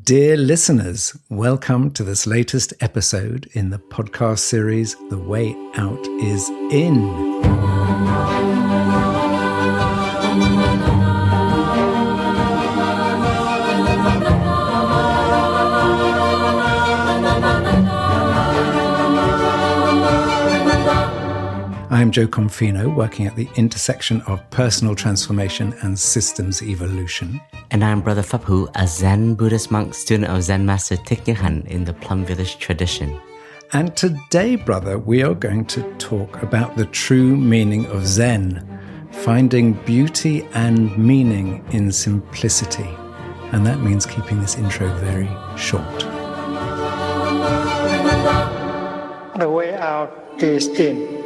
Dear listeners, welcome to this latest episode in the podcast series, The Way Out is In. I'm Jo Confino, working at the intersection of personal transformation and systems evolution. And I'm Brother Phap Huu, a Zen Buddhist monk, student of Zen Master Thich Nhat Hanh in the Plum Village tradition. And today, brother, we are going to talk about the true meaning of Zen, finding beauty and meaning in simplicity. And that means keeping this intro very short. The way out is in.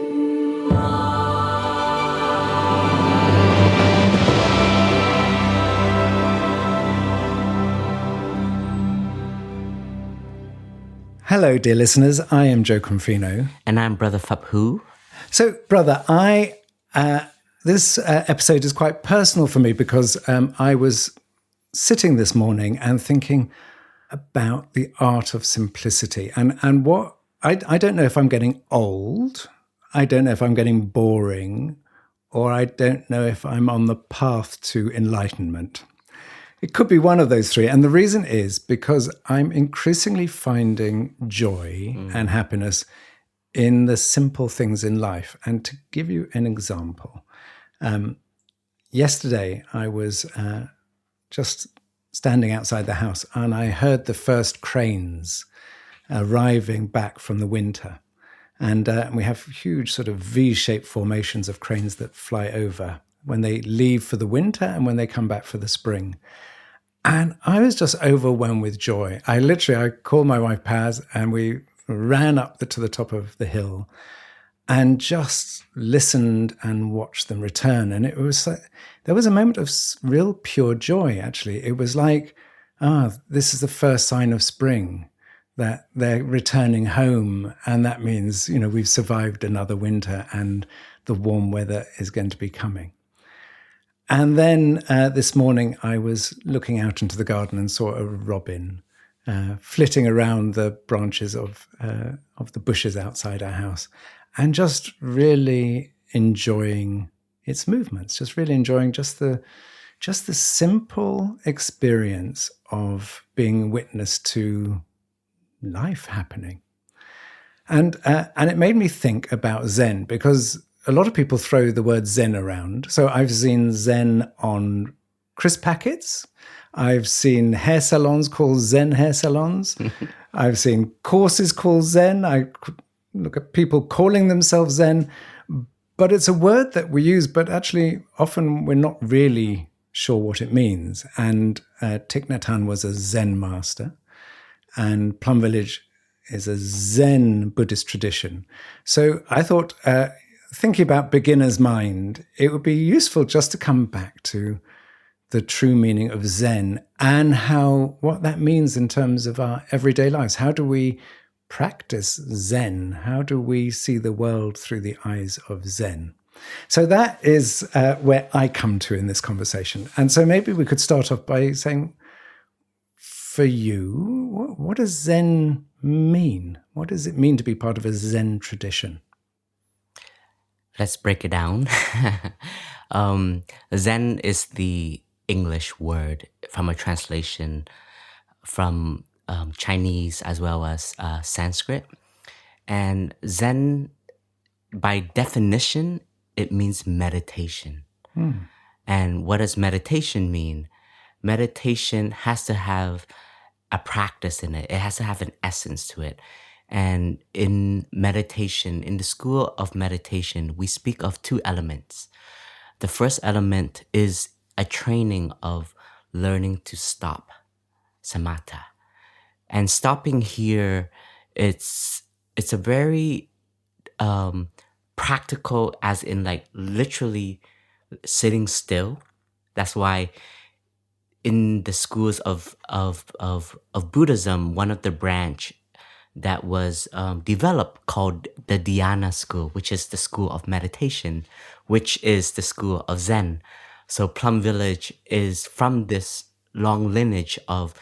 Hello, dear listeners. I am Jo Confino. And I'm Brother Phap Huu. So, brother, this episode is quite personal for me because I was sitting this morning and thinking about the art of simplicity and what I don't know if I'm getting old. I don't know if I'm getting boring, or I don't know if I'm on the path to enlightenment. It could be one of those three. And the reason is because I'm increasingly finding joy and happiness in the simple things in life. And to give you an example, yesterday I was just standing outside the house and I heard the first cranes arriving back from the winter. And we have huge sort of V-shaped formations of cranes that fly over when they leave for the winter and when they come back for the spring. And I was just overwhelmed with joy. I called my wife Paz and we ran up to the top of the hill and just listened and watched them return. And it was there was a moment of real pure joy, actually. It was like, this is the first sign of spring, that they're returning home. And that means, we've survived another winter and the warm weather is going to be coming. And then this morning I was looking out into the garden and saw a robin flitting around the branches of the bushes outside our house and just really enjoying its movements, just really enjoying just the simple experience of being witness to life happening. And it made me think about Zen, because a lot of people throw the word Zen around. So I've seen Zen on crisp packets. I've seen hair salons called Zen hair salons. I've seen courses called Zen. I look at people calling themselves Zen. But it's a word that we use, but actually often we're not really sure what it means. And Thich Nhat Hanh was a Zen master. And Plum Village is a Zen Buddhist tradition. So I thought, thinking about beginner's mind, it would be useful just to come back to the true meaning of Zen and what that means in terms of our everyday lives. How do we practice Zen? How do we see the world through the eyes of Zen? So that is where I come to in this conversation. And so maybe we could start off by saying, for you, what does Zen mean? What does it mean to be part of a Zen tradition? Let's break it down. Zen is the English word from a translation from Chinese as well as Sanskrit. And Zen, by definition, it means meditation. And what does meditation mean? Meditation has to have a practice in it. It has to have an essence to it. And in meditation, in the school of meditation, we speak of two elements. The first element is a training of learning to stop, samatha. And stopping here, it's a very practical, as in like literally sitting still. That's why in the schools of Buddhism, one of the branch that was developed called the Dhyana school, which is the school of meditation, which is the school of Zen. So Plum Village is from this long lineage of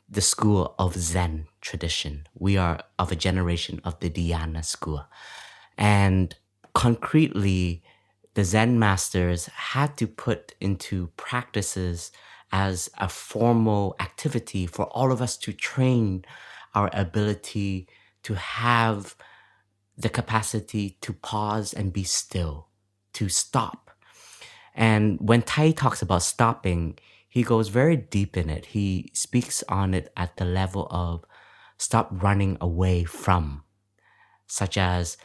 the school of Zen tradition. We are of a generation of the Dhyana school. And concretely, the Zen masters had to put into practices as a formal activity for all of us to train our ability to have the capacity to pause and be still, to stop. And when Tai talks about stopping, he goes very deep in it. He speaks on it at the level of stop running away from, such as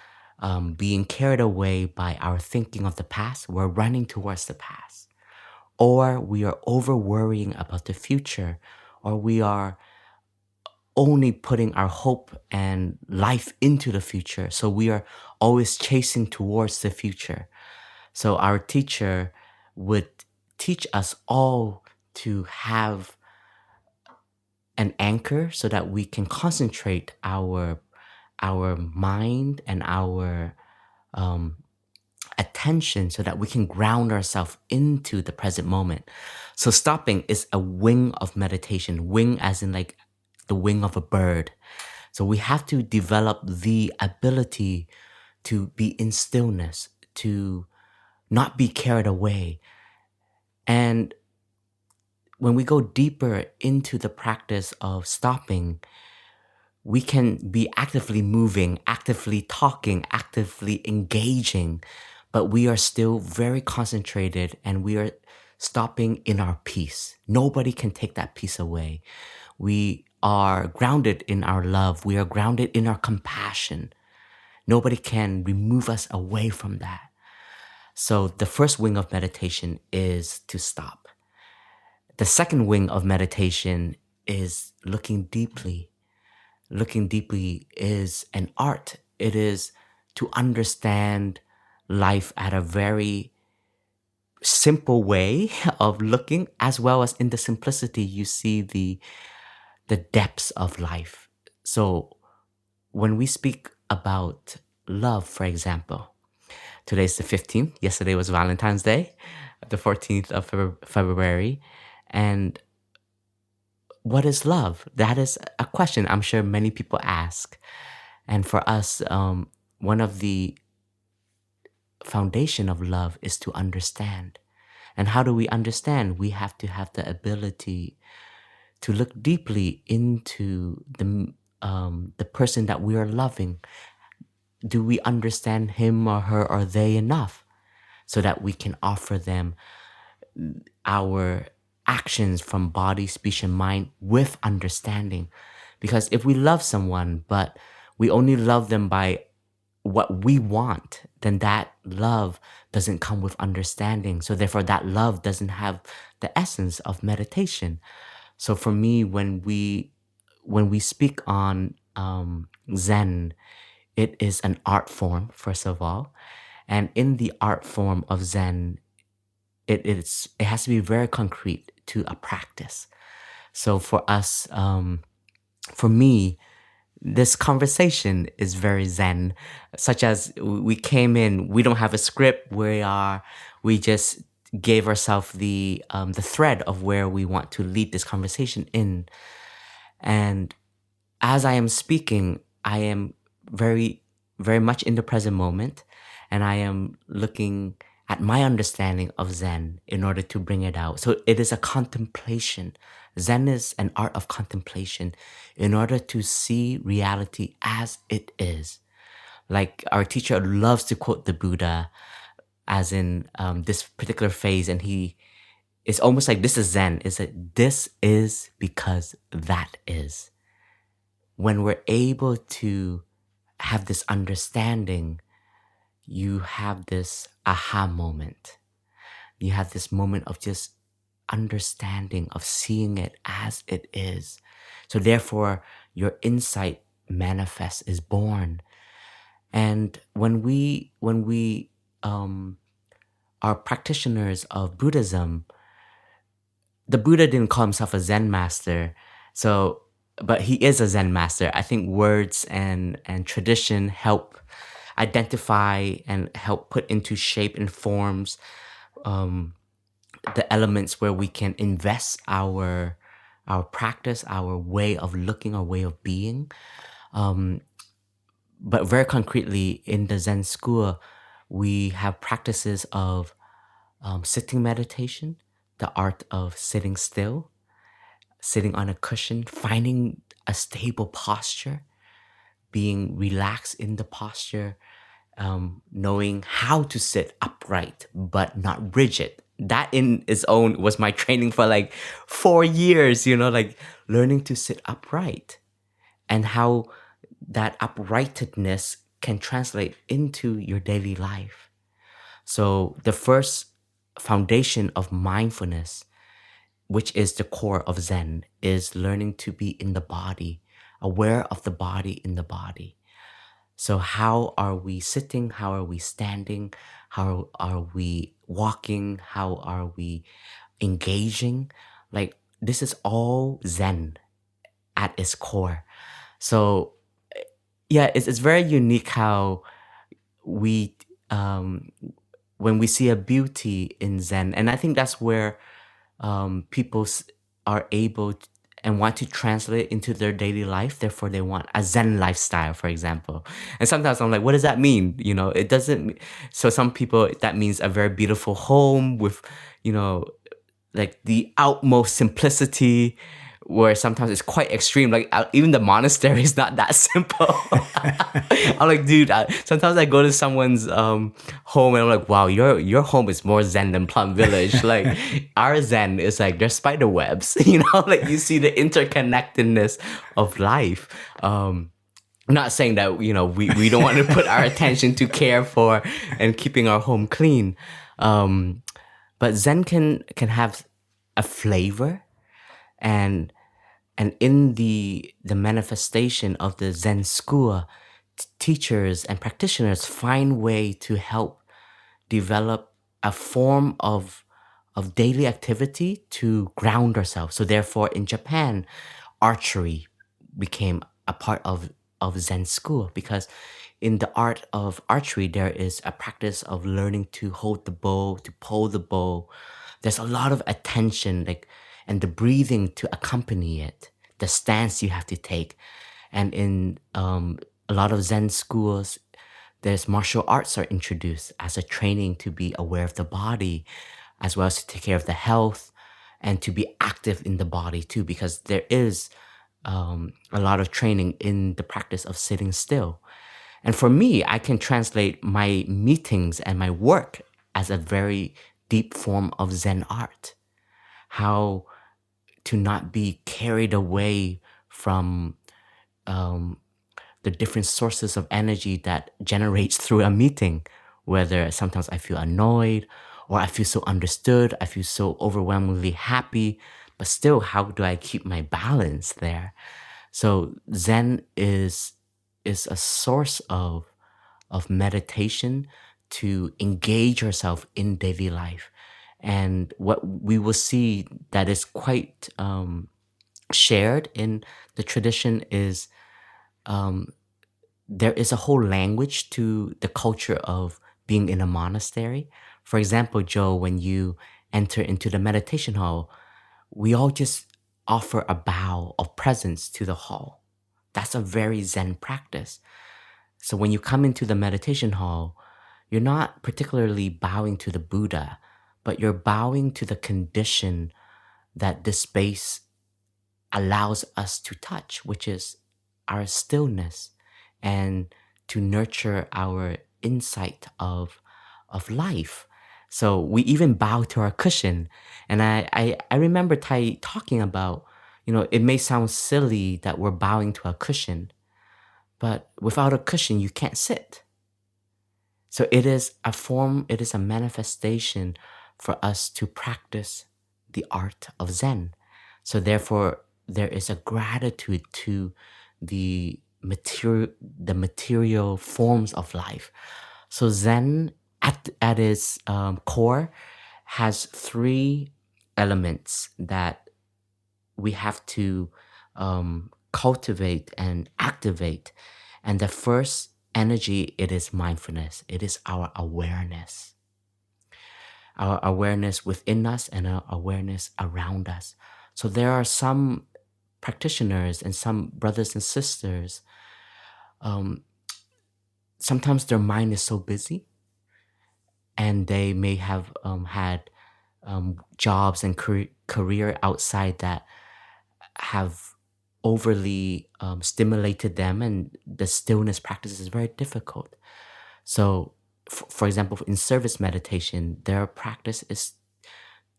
being carried away by our thinking of the past. We're running towards the past. Or we are over worrying about the future, or we are only putting our hope and life into the future. So we are always chasing towards the future. So our teacher would teach us all to have an anchor so that we can concentrate our mind and our attention so that we can ground ourselves into the present moment. So stopping is a wing of meditation, wing as in like the wing of a bird. So we have to develop the ability to be in stillness, to not be carried away. And when we go deeper into the practice of stopping, we can be actively moving, actively talking, actively engaging, but we are still very concentrated and we are stopping in our peace. Nobody can take that peace away. We are grounded in our love. We are grounded in our compassion. Nobody can remove us away from that. So the first wing of meditation is to stop. The second wing of meditation is looking deeply. Looking deeply is an art. It is to understand life at a very simple way of looking, as well as in the simplicity, you see the depths of life. So when we speak about love, for example, today's the 15th. Yesterday was Valentine's Day, the 14th of February. And what is love? That is a question I'm sure many people ask. And for us, one of the foundation of love is to understand. And how do we understand? We have to have the ability to look deeply into the person that we are loving. Do we understand him or her or they enough so that we can offer them our actions from body, speech, and mind with understanding? Because if we love someone, but we only love them by what we want, then that love doesn't come with understanding. So therefore, that love doesn't have the essence of meditation. So for me, when we speak on Zen, it is an art form, first of all. And in the art form of Zen, it has to be very concrete to a practice. So for us, for me, this conversation is very Zen, such as we came in, we don't have a script, we just gave ourselves the thread of where we want to lead this conversation in. And as I am speaking, I am very, very much in the present moment, and I am looking at my understanding of Zen in order to bring it out. So it is a contemplation. Zen is an art of contemplation in order to see reality as it is. Like our teacher loves to quote the Buddha as in this particular phase, and it's almost like this is Zen, is that this is because that is. When we're able to have this understanding, you have this aha moment. You have this moment of just understanding, of seeing it as it is. So therefore, your insight manifests, is born. And when we are practitioners of Buddhism, the Buddha didn't call himself a Zen master, but he is a Zen master. I think words and tradition help identify and help put into shape and forms the elements where we can invest our our practice, our way of looking, our way of being. But very concretely, in the Zen school, we have practices of sitting meditation, the art of sitting still, sitting on a cushion, finding a stable posture, being relaxed in the posture, knowing how to sit upright but not rigid. That in its own was my training for like 4 years, like learning to sit upright and how that uprightedness can translate into your daily life. So the first foundation of mindfulness, which is the core of Zen, is learning to be in the body, aware of the body in the body. So how are we sitting? How are we standing? How are we walking? How are we engaging? Like, this is all Zen at its core. So yeah, it's very unique how we when we see a beauty in Zen, and I think that's where people are able and want to translate into their daily life. Therefore, they want a Zen lifestyle, for example. And sometimes I'm like, what does that mean? It doesn't. So some people, that means a very beautiful home with, like the utmost simplicity, where sometimes it's quite extreme. Like even the monastery is not that simple. I'm like, dude, sometimes I go to someone's home and I'm like, wow, your home is more Zen than Plum Village. Like our Zen is like there's spider webs, like you see the interconnectedness of life. I'm not saying that, we don't want to put our attention to care for and keeping our home clean. But Zen can have a flavor, and in the manifestation of the Zen school, teachers and practitioners find way to help develop a form of daily activity to ground ourselves. So therefore, in Japan, archery became a part of Zen school, because in the art of archery, there is a practice of learning to hold the bow, to pull the bow. There's a lot of attention, and the breathing to accompany it, the stance you have to take. And in a lot of Zen schools, there's martial arts are introduced as a training to be aware of the body, as well as to take care of the health and to be active in the body too, because there is a lot of training in the practice of sitting still. And for me, I can translate my meetings and my work as a very deep form of Zen art. How to not be carried away from the different sources of energy that generates through a meeting, whether sometimes I feel annoyed or I feel so understood, I feel so overwhelmingly happy, but still, how do I keep my balance there? So Zen is a source of meditation to engage yourself in daily life. And what we will see that is quite shared in the tradition is there is a whole language to the culture of being in a monastery. For example, Jo, when you enter into the meditation hall, we all just offer a bow of presence to the hall. That's a very Zen practice. So when you come into the meditation hall, you're not particularly bowing to the Buddha, but you're bowing to the condition that this space allows us to touch, which is our stillness, and to nurture our insight of life. So we even bow to our cushion. And I remember Tai talking about, it may sound silly that we're bowing to a cushion, but without a cushion, you can't sit. So it is a manifestation for us to practice the art of Zen. So therefore, there is a gratitude to the material forms of life. So Zen, at its core, has three elements that we have to cultivate and activate. And the first energy, it is mindfulness. It is our awareness within us and our awareness around us. So there are some practitioners and some brothers and sisters, sometimes their mind is so busy, and they may have had jobs and career outside that have overly stimulated them, and the stillness practice is very difficult. So, for example, in service meditation, their practice is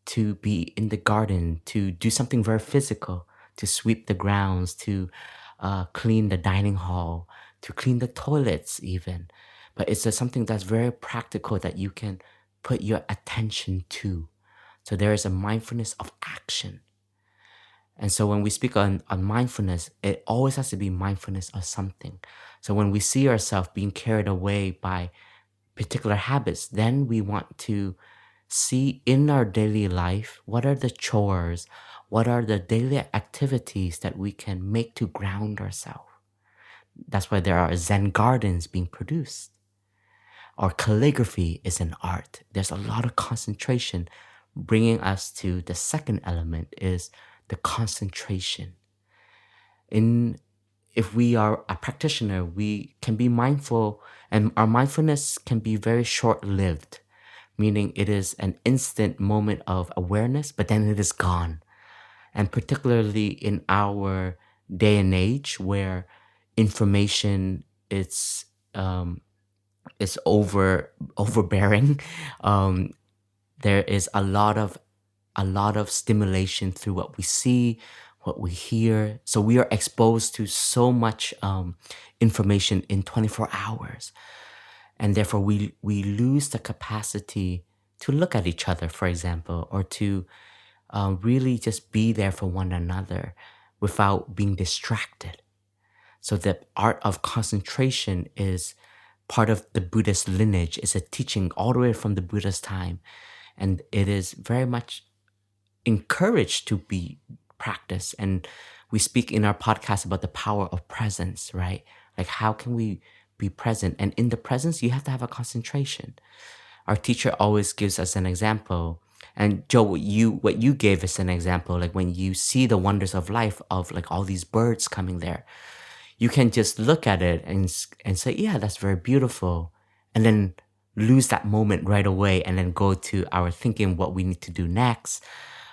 to be in the garden, to do something very physical, to sweep the grounds, to clean the dining hall, to clean the toilets even. But it's just something that's very practical that you can put your attention to. So there is a mindfulness of action. And so when we speak on mindfulness, it always has to be mindfulness of something. So when we see ourselves being carried away by particular habits, then we want to see in our daily life, what are the chores, what are the daily activities that we can make to ground ourselves. That's why there are Zen gardens being produced. Or calligraphy is an art. There's a lot of concentration. Bringing us to the second element is the concentration. If we are a practitioner, we can be mindful, and our mindfulness can be very short-lived, meaning it is an instant moment of awareness, but then it is gone. And particularly in our day and age where information is overbearing, there is a lot of stimulation through what we see, what we hear. So we are exposed to so much information in 24 hours. And therefore we lose the capacity to look at each other, for example, or to really just be there for one another without being distracted. So the art of concentration is part of the Buddhist lineage. It's a teaching all the way from the Buddha's time. And it is very much encouraged to be practiced. And we speak in our podcast about the power of presence, right? Like, how can we be present? And in the presence, you have to have a concentration. Our teacher always gives us an example. And Jo, what you gave us an example, like when you see the wonders of life, of like all these birds coming there, you can just look at it and say, yeah, that's very beautiful. And then lose that moment right away, and then go to our thinking what we need to do next.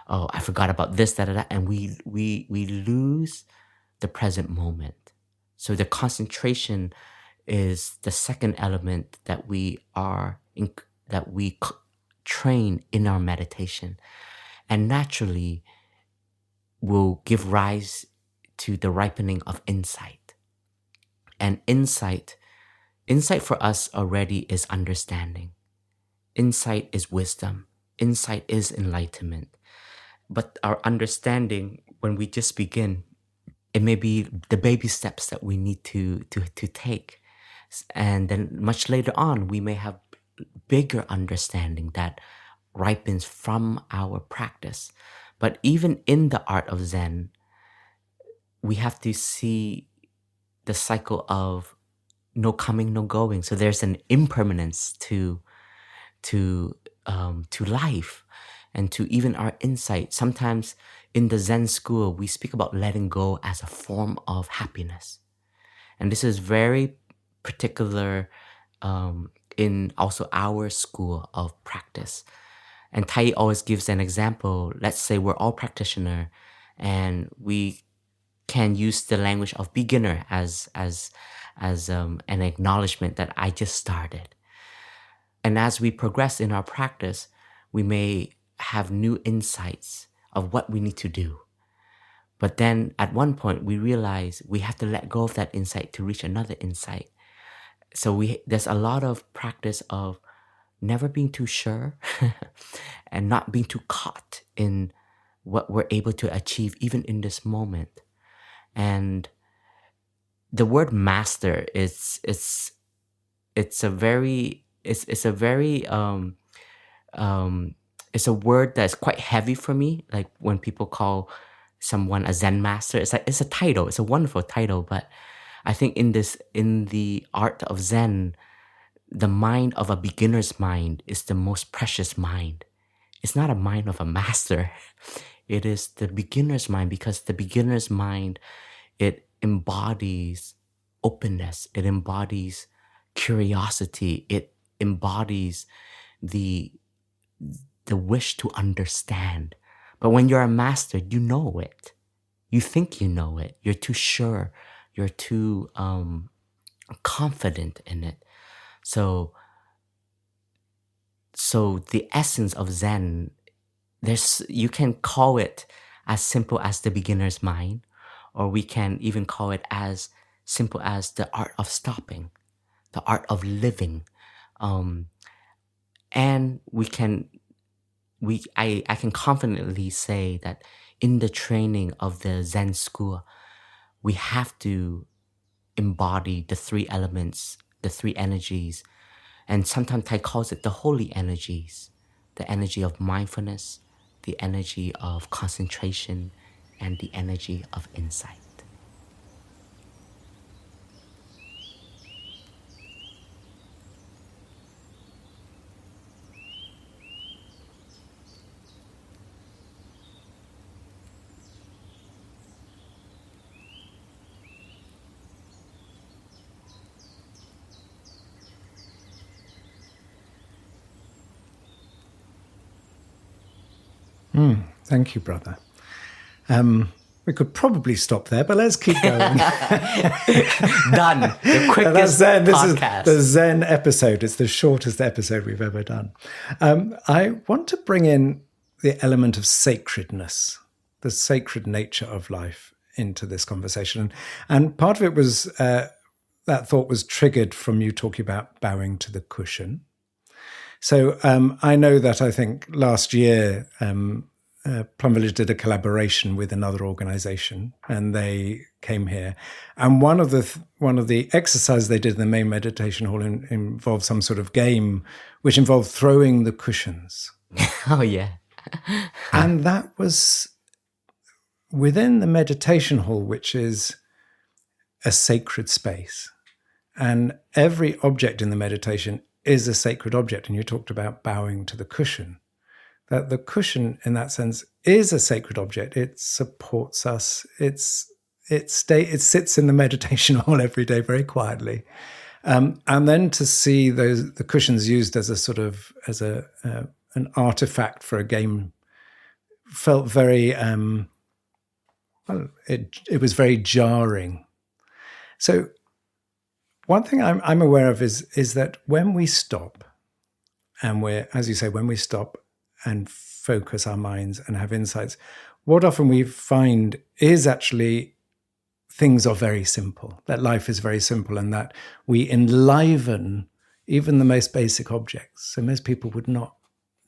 Oh, I forgot about this, that, and we lose the present moment. So the concentration is the second element that we train in our meditation, and naturally will give rise to the ripening of insight. And insight for us already is understanding. Insight is wisdom. Insight is enlightenment. But our understanding, when we just begin, it may be the baby steps that we need to take. And then much later on, we may have bigger understanding that ripens from our practice. But even in the art of Zen, we have to see the cycle of no coming, no going. So there's an impermanence to life, and to even our insight. Sometimes in the Zen school, we speak about letting go as a form of happiness. And this is very particular in also our school of practice. And TWOII always gives an example. Let's say we're all practitioner, and we can use the language of beginner as an acknowledgement that I just started. And as we progress in our practice, we may have new insights of what we need to do. But then at one point, we realize we have to let go of that insight to reach another insight. So there's a lot of practice of never being too sure and not being too caught in what we're able to achieve even in this moment. And the word master it's a word that's quite heavy for me. Like when people call someone a Zen master, it's a title. It's a wonderful title, but I think in the art of Zen, the mind of a beginner's mind is the most precious mind. It's not a mind of a master. It is the beginner's mind, because the beginner's mind, it embodies openness, it embodies curiosity, it embodies the wish to understand. But when you're a master, you know it. You think you know it. You're too sure. You're too confident in it. So the essence of Zen, you can call it as simple as the beginner's mind, or we can even call it as simple as the art of stopping, the art of living. And I can confidently say that in the training of the Zen school, we have to embody the three elements, the three energies, and sometimes Thai calls it the holy energies, the energy of mindfulness, the energy of concentration, and the energy of insight. Thank you, brother. We could probably stop there, but let's keep going. Done. The quickest That's Zen. This podcast. is the Zen episode. It's the shortest episode we've ever done. I want to bring in the element of sacredness, the sacred nature of life, into this conversation. And part of it was that thought was triggered from you talking about bowing to the cushion. So I know that I think last year Plum Village did a collaboration with another organization, and they came here. And one of the exercises they did in the main meditation hall involved some sort of game, which involved throwing the cushions. Oh, yeah. And that was within the meditation hall, which is a sacred space. And every object in the meditation is a sacred object. And you talked about bowing to the cushion. That the cushion, in that sense, is a sacred object. It supports us. It sits in the meditation hall every day very quietly. And then to see the cushions used as a sort of an artifact for a game felt very it was very jarring. So one thing I'm aware of is that when we stop, and as you say, when we stop and focus our minds and have insights, what often we find is actually things are very simple, that life is very simple, and that we enliven even the most basic objects. So most people would not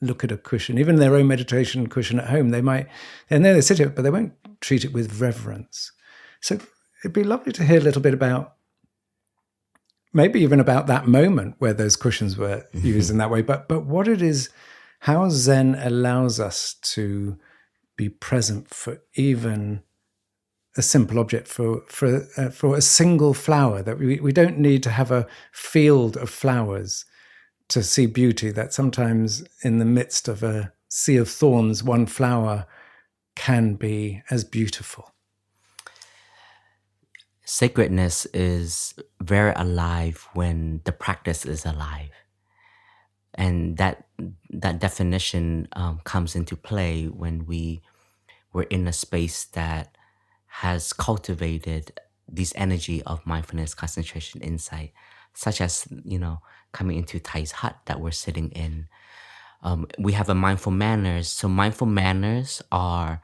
look at a cushion, even their own meditation cushion at home. They might, and then they sit it, but they won't treat it with reverence. So it'd be lovely to hear a little bit about, maybe even about that moment where those cushions were used in that way, but what it is, how Zen allows us to be present for even a simple object, for a single flower, that we don't need to have a field of flowers to see beauty, that sometimes in the midst of a sea of thorns, one flower can be as beautiful. Sacredness is very alive when the practice is alive. And that definition comes into play when we're in a space that has cultivated this energy of mindfulness, concentration, insight, such as, coming into Thai's hut that we're sitting in. We have a mindful manners. So mindful manners are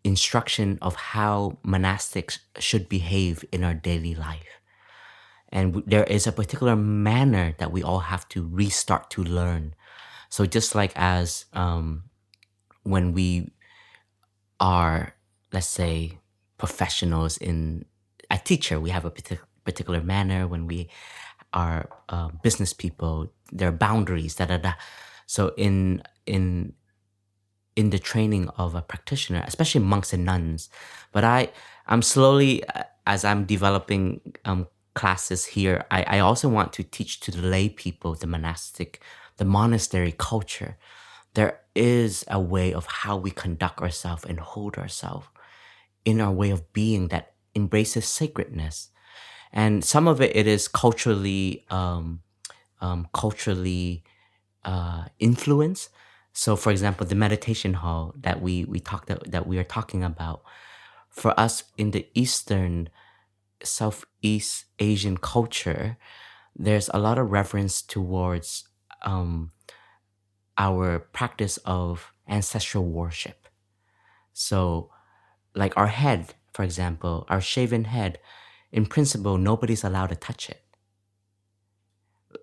instruction of how monastics should behave in our daily life. And there is a particular manner that we all have to restart to learn. So just like as when we are, let's say, professionals in a teacher, we have a particular manner. When we are business people, there are boundaries, So in the training of a practitioner, especially monks and nuns, but I'm slowly, as I'm developing classes here, I also want to teach to the lay people, the monastery culture. There is a way of how we conduct ourselves and hold ourselves in our way of being that embraces sacredness. And some of it is culturally influenced. So, for example, the meditation hall that that we are talking about, for us in the Eastern, Southeast Asian culture, there's a lot of reference towards our practice of ancestral worship. So, like our head, for example, our shaven head, in principle, nobody's allowed to touch it.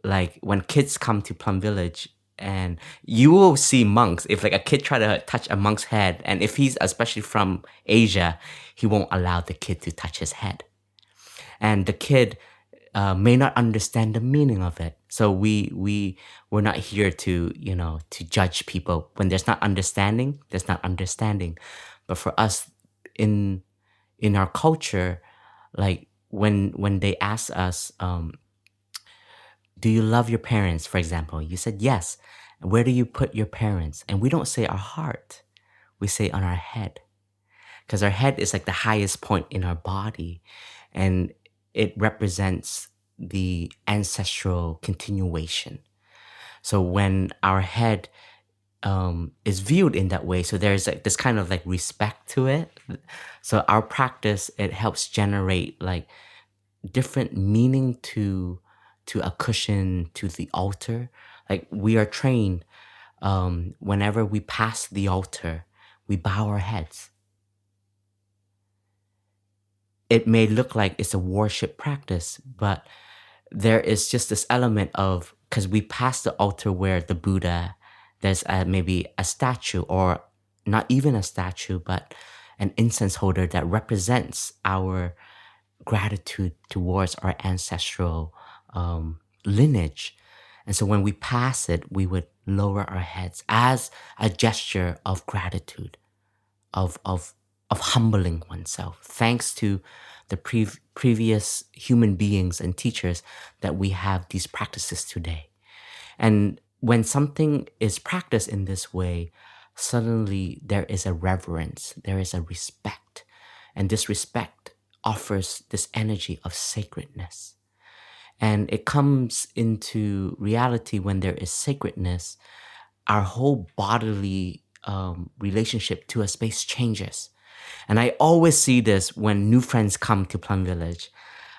Like when kids come to Plum Village, and you will see monks, if like a kid try to touch a monk's head, and if he's especially from Asia, he won't allow the kid to touch his head. And the kid may not understand the meaning of it. So we're not here to, to judge people. When there's not understanding, there's not understanding. But for us in our culture, like when they ask us, do you love your parents, for example? You said yes. Where do you put your parents? And we don't say our heart. We say on our head. Because our head is like the highest point in our body. And it represents the ancestral continuation. So when our head is viewed in that way, so there's like this kind of like respect to it. So our practice, it helps generate like different meaning to a cushion, to the altar. Like we are trained, whenever we pass the altar, we bow our heads. It may look like it's a worship practice, but there is just this element of, because we pass the altar where the Buddha, there's maybe a statue, or not even a statue, but an incense holder that represents our gratitude towards our ancestral lineage. And so when we pass it, we would lower our heads as a gesture of gratitude, of humbling oneself, thanks to the previous human beings and teachers that we have these practices today. And when something is practiced in this way, suddenly there is a reverence, there is a respect, and this respect offers this energy of sacredness. And it comes into reality when there is sacredness, our whole bodily relationship to a space changes. And I always see this when new friends come to Plum Village.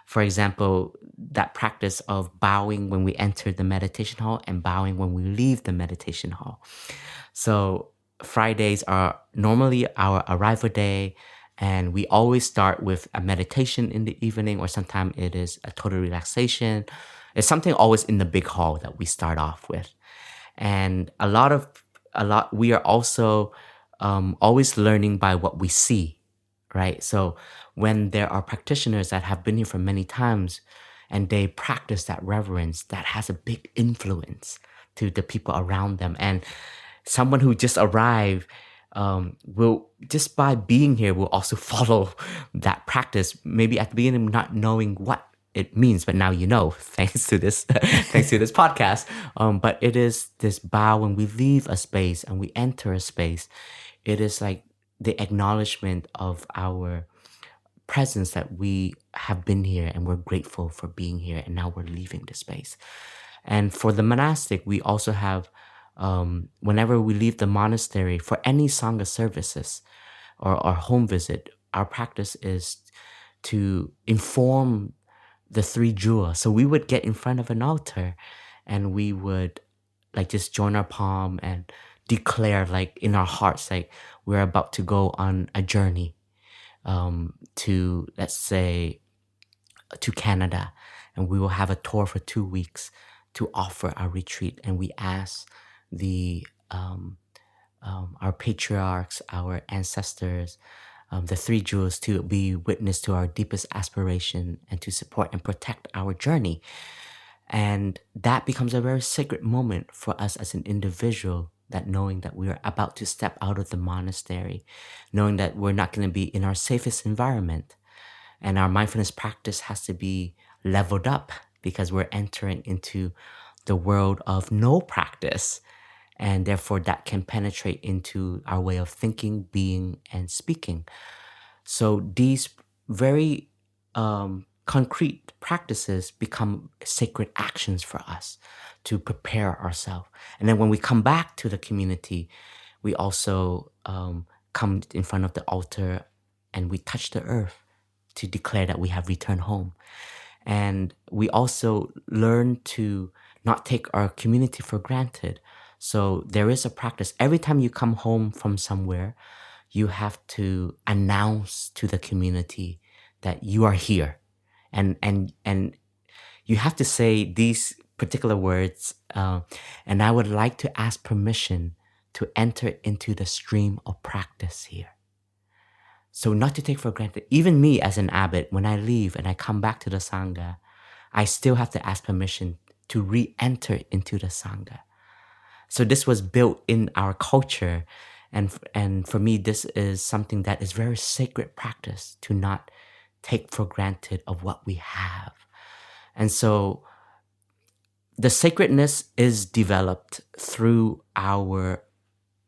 For example, that practice of bowing when we enter the meditation hall and bowing when we leave the meditation hall. So Fridays are normally our arrival day, and we always start with a meditation in the evening, or sometimes it is a total relaxation. It's something always in the big hall that we start off with. And we are also always learning by what we see, right? So when there are practitioners that have been here for many times and they practice that reverence, that has a big influence to the people around them. And someone who just arrived will, just by being here, will also follow that practice, maybe at the beginning not knowing what it means, but now you know, thanks to this thanks to this podcast. But it is this bow when we leave a space and we enter a space. It is like the acknowledgement of our presence, that we have been here and we're grateful for being here, and now we're leaving the space. And for the monastic, we also have, whenever we leave the monastery for any Sangha services or home visit, our practice is to inform the three jewels. So we would get in front of an altar and we would like just join our palm and declare, like in our hearts, like we're about to go on a journey to, let's say, to Canada, and we will have a tour for 2 weeks to offer our retreat. And we ask our patriarchs, our ancestors, the three jewels, to be witness to our deepest aspiration and to support and protect our journey. And that becomes a very sacred moment for us as an individual, that knowing that we are about to step out of the monastery, knowing that we're not going to be in our safest environment. And our mindfulness practice has to be leveled up because we're entering into the world of no practice. and therefore that can penetrate into our way of thinking, being, and speaking. So these very concrete practices become sacred actions for us to prepare ourselves. And then when we come back to the community, we also come in front of the altar and we touch the earth to declare that we have returned home. And we also learn to not take our community for granted. So there is a practice. Every time you come home from somewhere, you have to announce to the community that you are here. And you have to say these particular words, and I would like to ask permission to enter into the stream of practice here. So not to take for granted. Even me as an abbot, when I leave and I come back to the Sangha, I still have to ask permission to re-enter into the Sangha. So this was built in our culture. And for me, this is something that is very sacred practice, to not take for granted of what we have. And so the sacredness is developed through our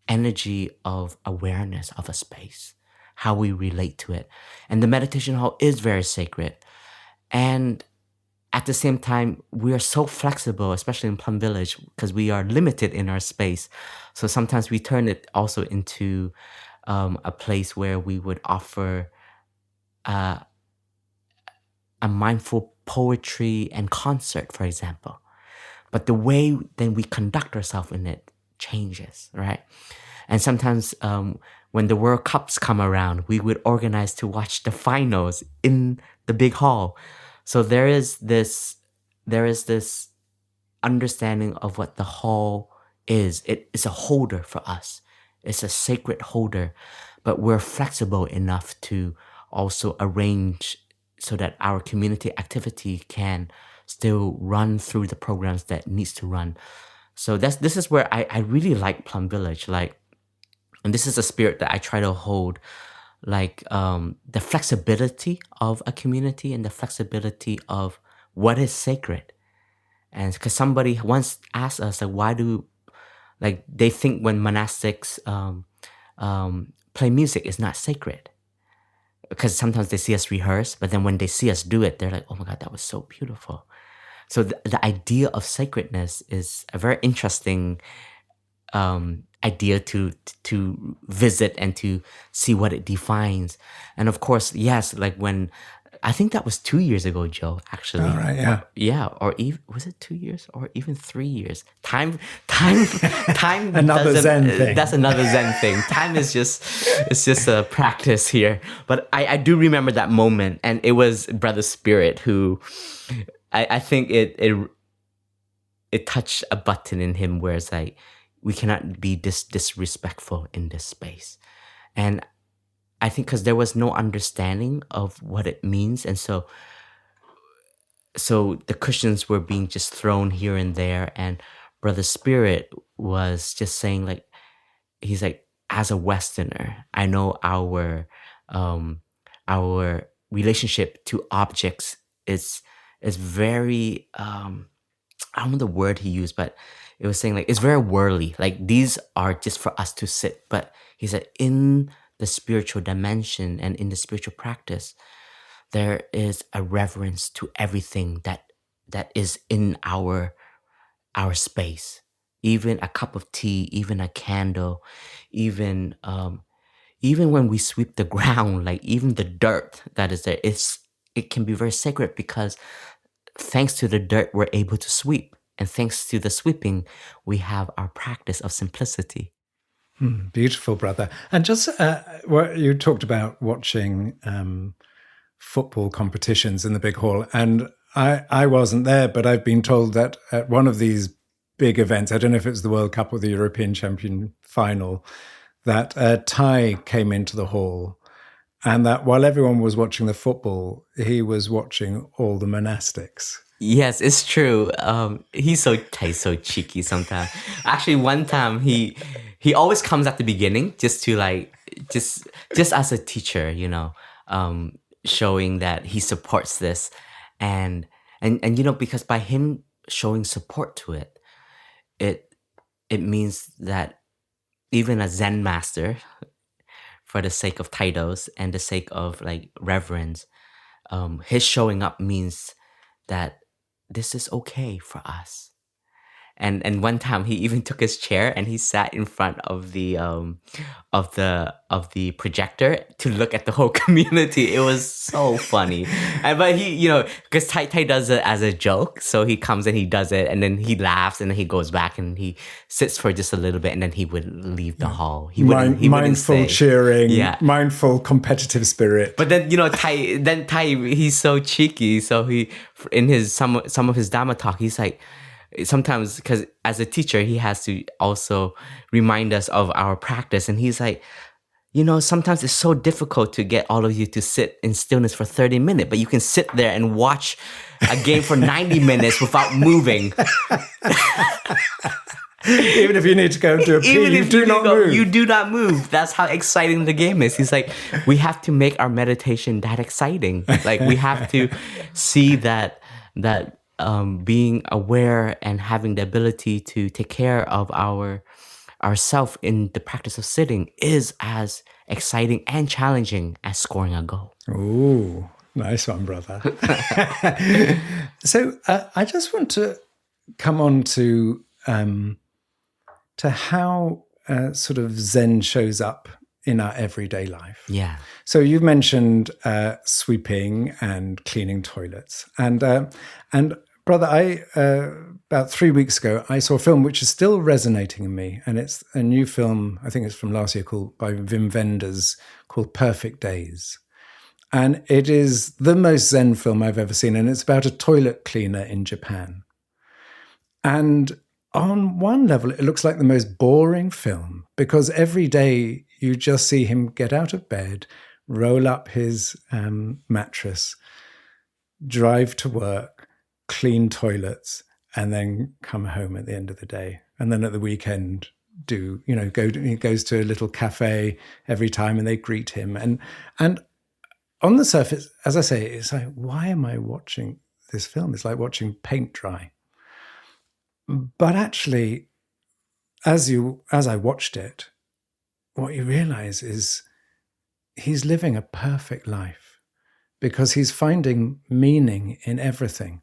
energy of awareness of a space, how we relate to it. And the meditation hall is very sacred. And at the same time, we are so flexible, especially in Plum Village, because we are limited in our space. So sometimes we turn it also into a place where we would offer a mindful poetry and concert, for example. But the way then we conduct ourselves in it changes, right? And sometimes when the World Cups come around, we would organize to watch the finals in the big hall. So there is this understanding of what the hall is. It is a holder for us. It's a sacred holder, but we're flexible enough to also arrange so that our community activity can still run through the programs that needs to run. So this is where I really like Plum Village. And this is a spirit that I try to hold, the flexibility of a community and the flexibility of what is sacred. And because somebody once asked us, why do, they think when monastics play music is not sacred. Because sometimes they see us rehearse, but then when they see us do it, they're like, oh my God, that was so beautiful. So the idea of sacredness is a very interesting idea to visit and to see what it defines. And of course, yes, when I think that was 2 years ago, Joe, actually. All right, yeah. Yeah, or even, was it 2 years or even 3 years? Time. Another Zen thing. That's another Zen thing. Time is just a practice here. But I do remember that moment, and it was Brother Spirit who, I think it touched a button in him where it's like, we cannot be disrespectful in this space. And I think because there was no understanding of what it means. And so the cushions were being just thrown here and there. And Brother Spirit was just saying, he's like, as a Westerner, I know our relationship to objects is very, I don't know the word he used, but it was saying it's very whirly. These are just for us to sit. But he said in the spiritual dimension and in the spiritual practice, there is a reverence to everything that is in our space. Even a cup of tea, even a candle, even when we sweep the ground, even the dirt that is there, it can be very sacred because thanks to the dirt, we're able to sweep. And thanks to the sweeping, we have our practice of simplicity. Beautiful, brother. And just what you talked about watching football competitions in the big hall. And I wasn't there, but I've been told that at one of these big events, I don't know if it's the World Cup or the European Champion final, that Thai came into the hall, and that while everyone was watching the football, he was watching all the monastics. Yes, it's true. He's so cheeky sometimes. Actually, one time he always comes at the beginning just to just as a teacher, showing that he supports this, and because by him showing support to it it means that even a Zen master, for the sake of titles and the sake of like reverence, his showing up means that this is okay for us. And one time he even took his chair and he sat in front of the projector to look at the whole community. It was so funny. But he, because Tai does it as a joke, so he comes and he does it, and then he laughs, and then he goes back and he sits for just a little bit, and then he would leave the hall. He wouldn't mindful stay. cheering, mindful competitive spirit. But then Tai, he's so cheeky. So he, in his some of his Dhamma talk, he's like, sometimes, because as a teacher, he has to also remind us of our practice. And he's like, sometimes it's so difficult to get all of you to sit in stillness for 30 minutes, but you can sit there and watch a game for 90 minutes without moving. Even if you need to go and do a pee, you do not move. You do not move. That's how exciting the game is. He's like, we have to make our meditation that exciting. Like, we have to see that being aware and having the ability to take care of ourself in the practice of sitting is as exciting and challenging as scoring a goal. Ooh, nice one, brother. So I just want to come on to how sort of Zen shows up in our everyday life. Yeah. So you've mentioned sweeping and cleaning toilets, and brother, about 3 weeks ago, I saw a film which is still resonating in me, and it's a new film. I think it's from last year, by Wim Wenders, called Perfect Days, and it is the most Zen film I've ever seen, and it's about a toilet cleaner in Japan. And on one level, it looks like the most boring film, because every day you just see him get out of bed, roll up his mattress, drive to work, clean toilets, and then come home at the end of the day. And then at the weekend, he goes to a little cafe every time and they greet him. And on the surface, as I say, it's like, why am I watching this film? It's like watching paint dry. But actually, as I watched it, what you realize is he's living a perfect life because he's finding meaning in everything.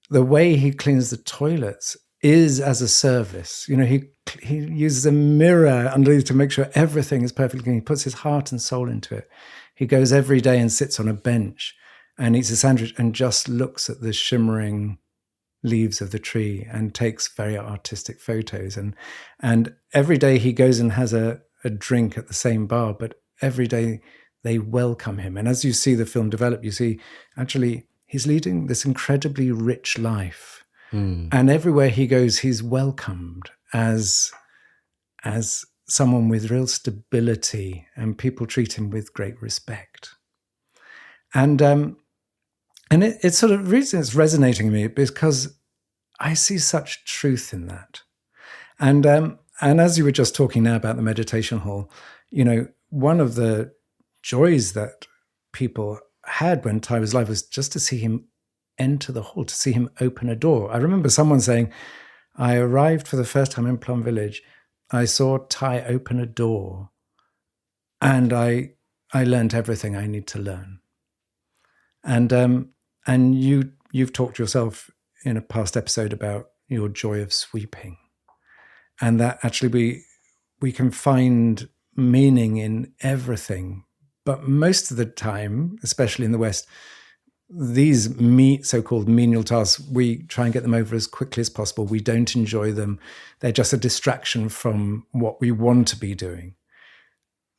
The way he cleans the toilets is as a service. He uses a mirror underneath to make sure everything is perfectly clean. He puts his heart and soul into it. He goes every day and sits on a bench and eats a sandwich and just looks at the shimmering leaves of the tree and takes very artistic photos. And every day he goes and has a drink at the same bar, but every day they welcome him. And as you see the film develop, you see actually he's leading this incredibly rich life. And everywhere he goes, he's welcomed as someone with real stability, and people treat him with great respect. And it's sort of reason it's resonating in me because I see such truth in that. And as you were just talking now about the meditation hall, one of the joys that people had when Tai was alive was just to see him enter the hall, to see him open a door. I remember someone saying, I arrived for the first time in Plum Village. I saw Tai open a door and I learned everything I need to learn. And you've talked yourself in a past episode about your joy of sweeping, and that actually we can find meaning in everything. But most of the time, especially in the West, these so-called menial tasks, we try and get them over as quickly as possible. We don't enjoy them. They're just a distraction from what we want to be doing.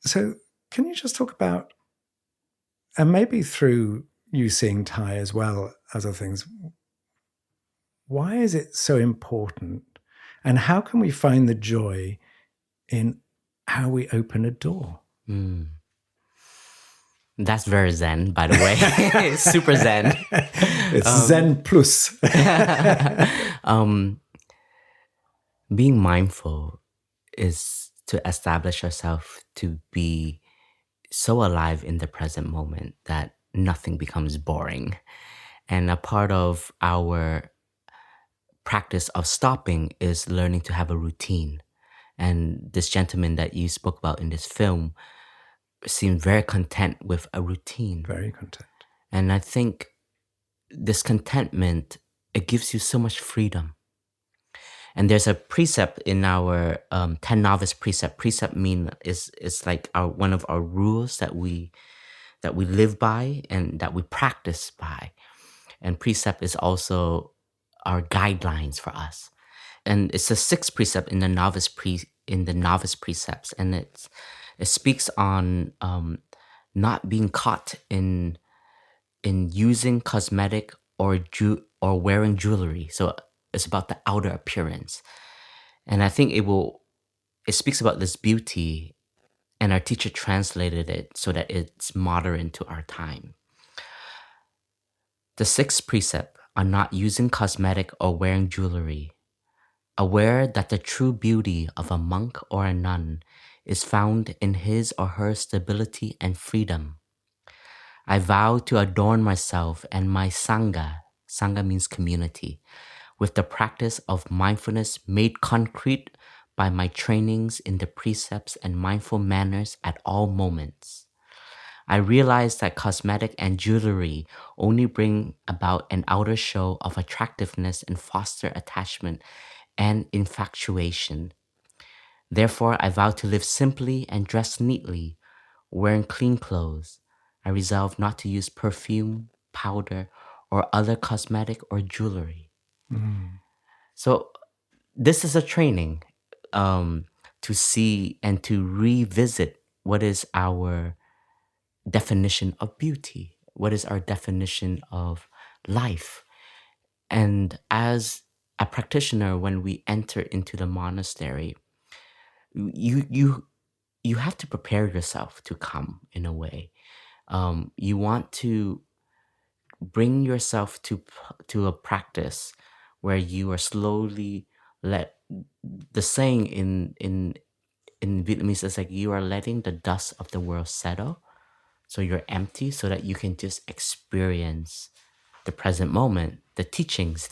So can you just talk about, and maybe through you seeing Tai as well as other things, why is it so important? And how can we find the joy in how we open a door? That's very Zen, by the way. Super Zen. It's Zen plus. Being mindful is to establish ourselves to be so alive in the present moment that nothing becomes boring. And a part of our practice of stopping is learning to have a routine. And this gentleman that you spoke about in this film seemed very content with a routine. Very content. And I think this contentment, it gives you so much freedom. And there's a precept in our 10 novice precept. Precept is like one of our rules that we live by and that we practice by. And precept is also our guidelines for us. And it's the sixth precept in the novice precepts, and it speaks on not being caught in using cosmetic or wearing jewelry. So it's about the outer appearance. And I think it speaks about this beauty, and our teacher translated it so that it's modern to our time. The sixth precept on not using cosmetic or wearing jewelry. Aware that the true beauty of a monk or a nun is found in his or her stability and freedom. I vow to adorn myself and my Sangha means community, with the practice of mindfulness made concrete by my trainings in the precepts and mindful manners at all moments. I realize that cosmetic and jewelry only bring about an outer show of attractiveness and foster attachment and infatuation. Therefore, I vow to live simply and dress neatly, wearing clean clothes. I resolve not to use perfume, powder, or other cosmetic or jewelry. So this is a training to see and to revisit what is our definition of beauty, what is our definition of life. And as a practitioner, when we enter into the monastery, you have to prepare yourself to come in a way. You want to bring yourself to a practice where you are slowly the saying in Vietnamese is like you are letting the dust of the world settle, so you're empty, so that you can just experience the present moment, the teachings,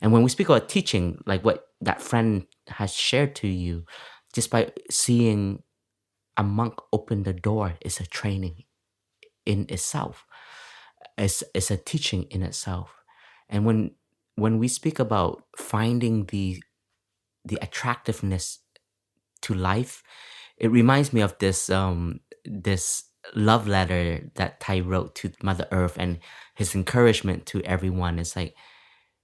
and when we speak about teaching, like what that friend has shared to you, just by seeing a monk open the door is a training in itself. It's a teaching in itself. And when we speak about finding the attractiveness to life, it reminds me of this love letter that Tai wrote to Mother Earth, and his encouragement to everyone is like,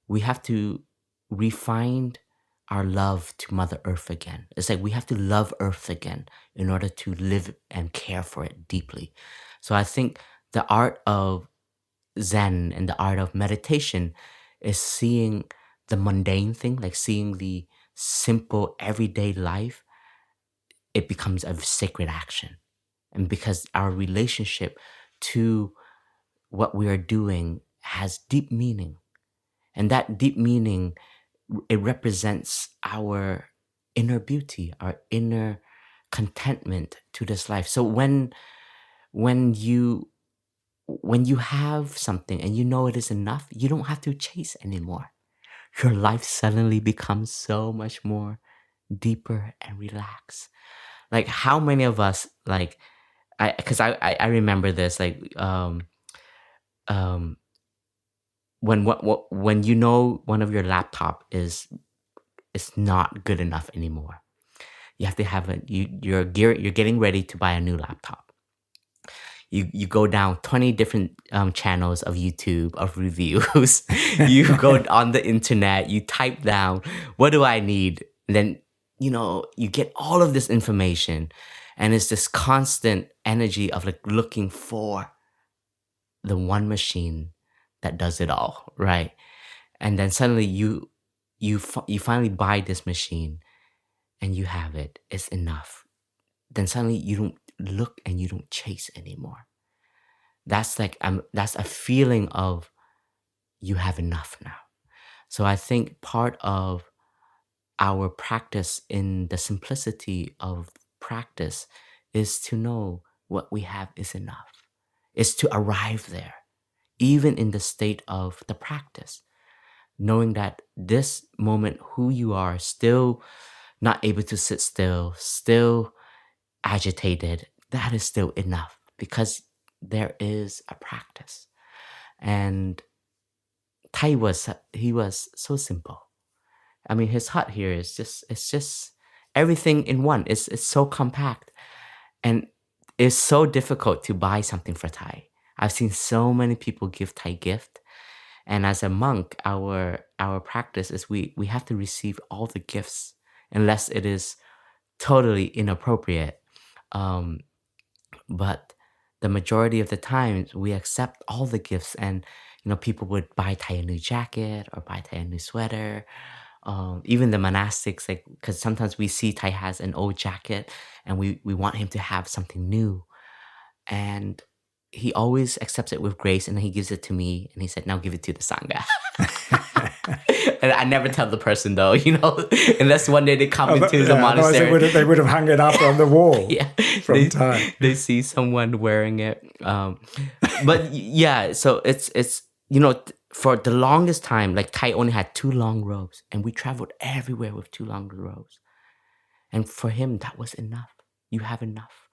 we have to refine our love to Mother Earth again. It's like we have to love Earth again in order to live and care for it deeply. So I think the art of Zen and the art of meditation is seeing the mundane thing, like seeing the simple everyday life. It becomes a sacred action. And because our relationship to what we are doing has deep meaning. And that deep meaning, it represents our inner beauty, our inner contentment to this life. So when you have something and you know it is enough, you don't have to chase anymore. Your life suddenly becomes so much more deeper and relaxed. Like how many of us, like, I remember this, like, when you know one of your laptop is not good enough anymore, you have to have you're getting ready to buy a new laptop. You go down 20 different channels of YouTube of reviews. You go on the internet, you type down, what do I need? And then, you get all of this information, and it's this constant energy of like looking for the one machine that does it all, right? And then suddenly you finally buy this machine and you have it. It's enough. Then suddenly you don't look and you don't chase anymore. That's like that's a feeling of you have enough now. So I think part of our practice in the simplicity of practice is to know what we have is enough. Is to arrive there, even in the state of the practice. knowing that this moment, who you are, still not able to sit still agitated, that is still enough because there is a practice. And he was so simple. I mean, his hut here is it's just everything in one. It's so compact, and it's so difficult to buy something for Thai. I've seen so many people give Thai gift, and as a monk, our practice is we have to receive all the gifts unless it is totally inappropriate. Um, but the majority of the times we accept all the gifts, and people would buy Thai a new jacket or buy Thai a new sweater. Even the monastics, like, because sometimes we see Thai has an old jacket and we want him to have something new, and he always accepts it with grace, and then he gives it to me and he said, now give it to the Sangha. And I never tell the person though, unless one day they come into the monastery. They would have hung it up on the wall. Yeah, from Thai. They see someone wearing it. But yeah, so it's for the longest time, like Thai only had 2 long robes, and we traveled everywhere with 2 long robes. And for him, that was enough. You have enough.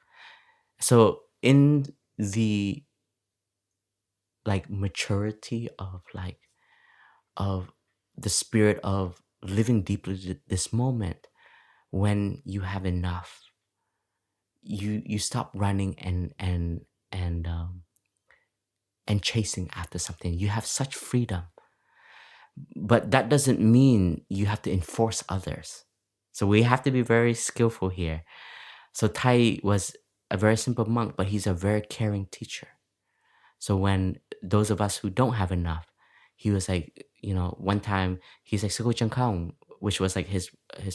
So in the maturity of the spirit of living deeply this moment, when you have enough, you stop running and chasing after something. You have such freedom. But that doesn't mean you have to enforce others. So we have to be very skillful here. So Thai was a very simple monk, but he's a very caring teacher. So when those of us who don't have enough, he was like, one time he's like, "Siko Changkang," which was like his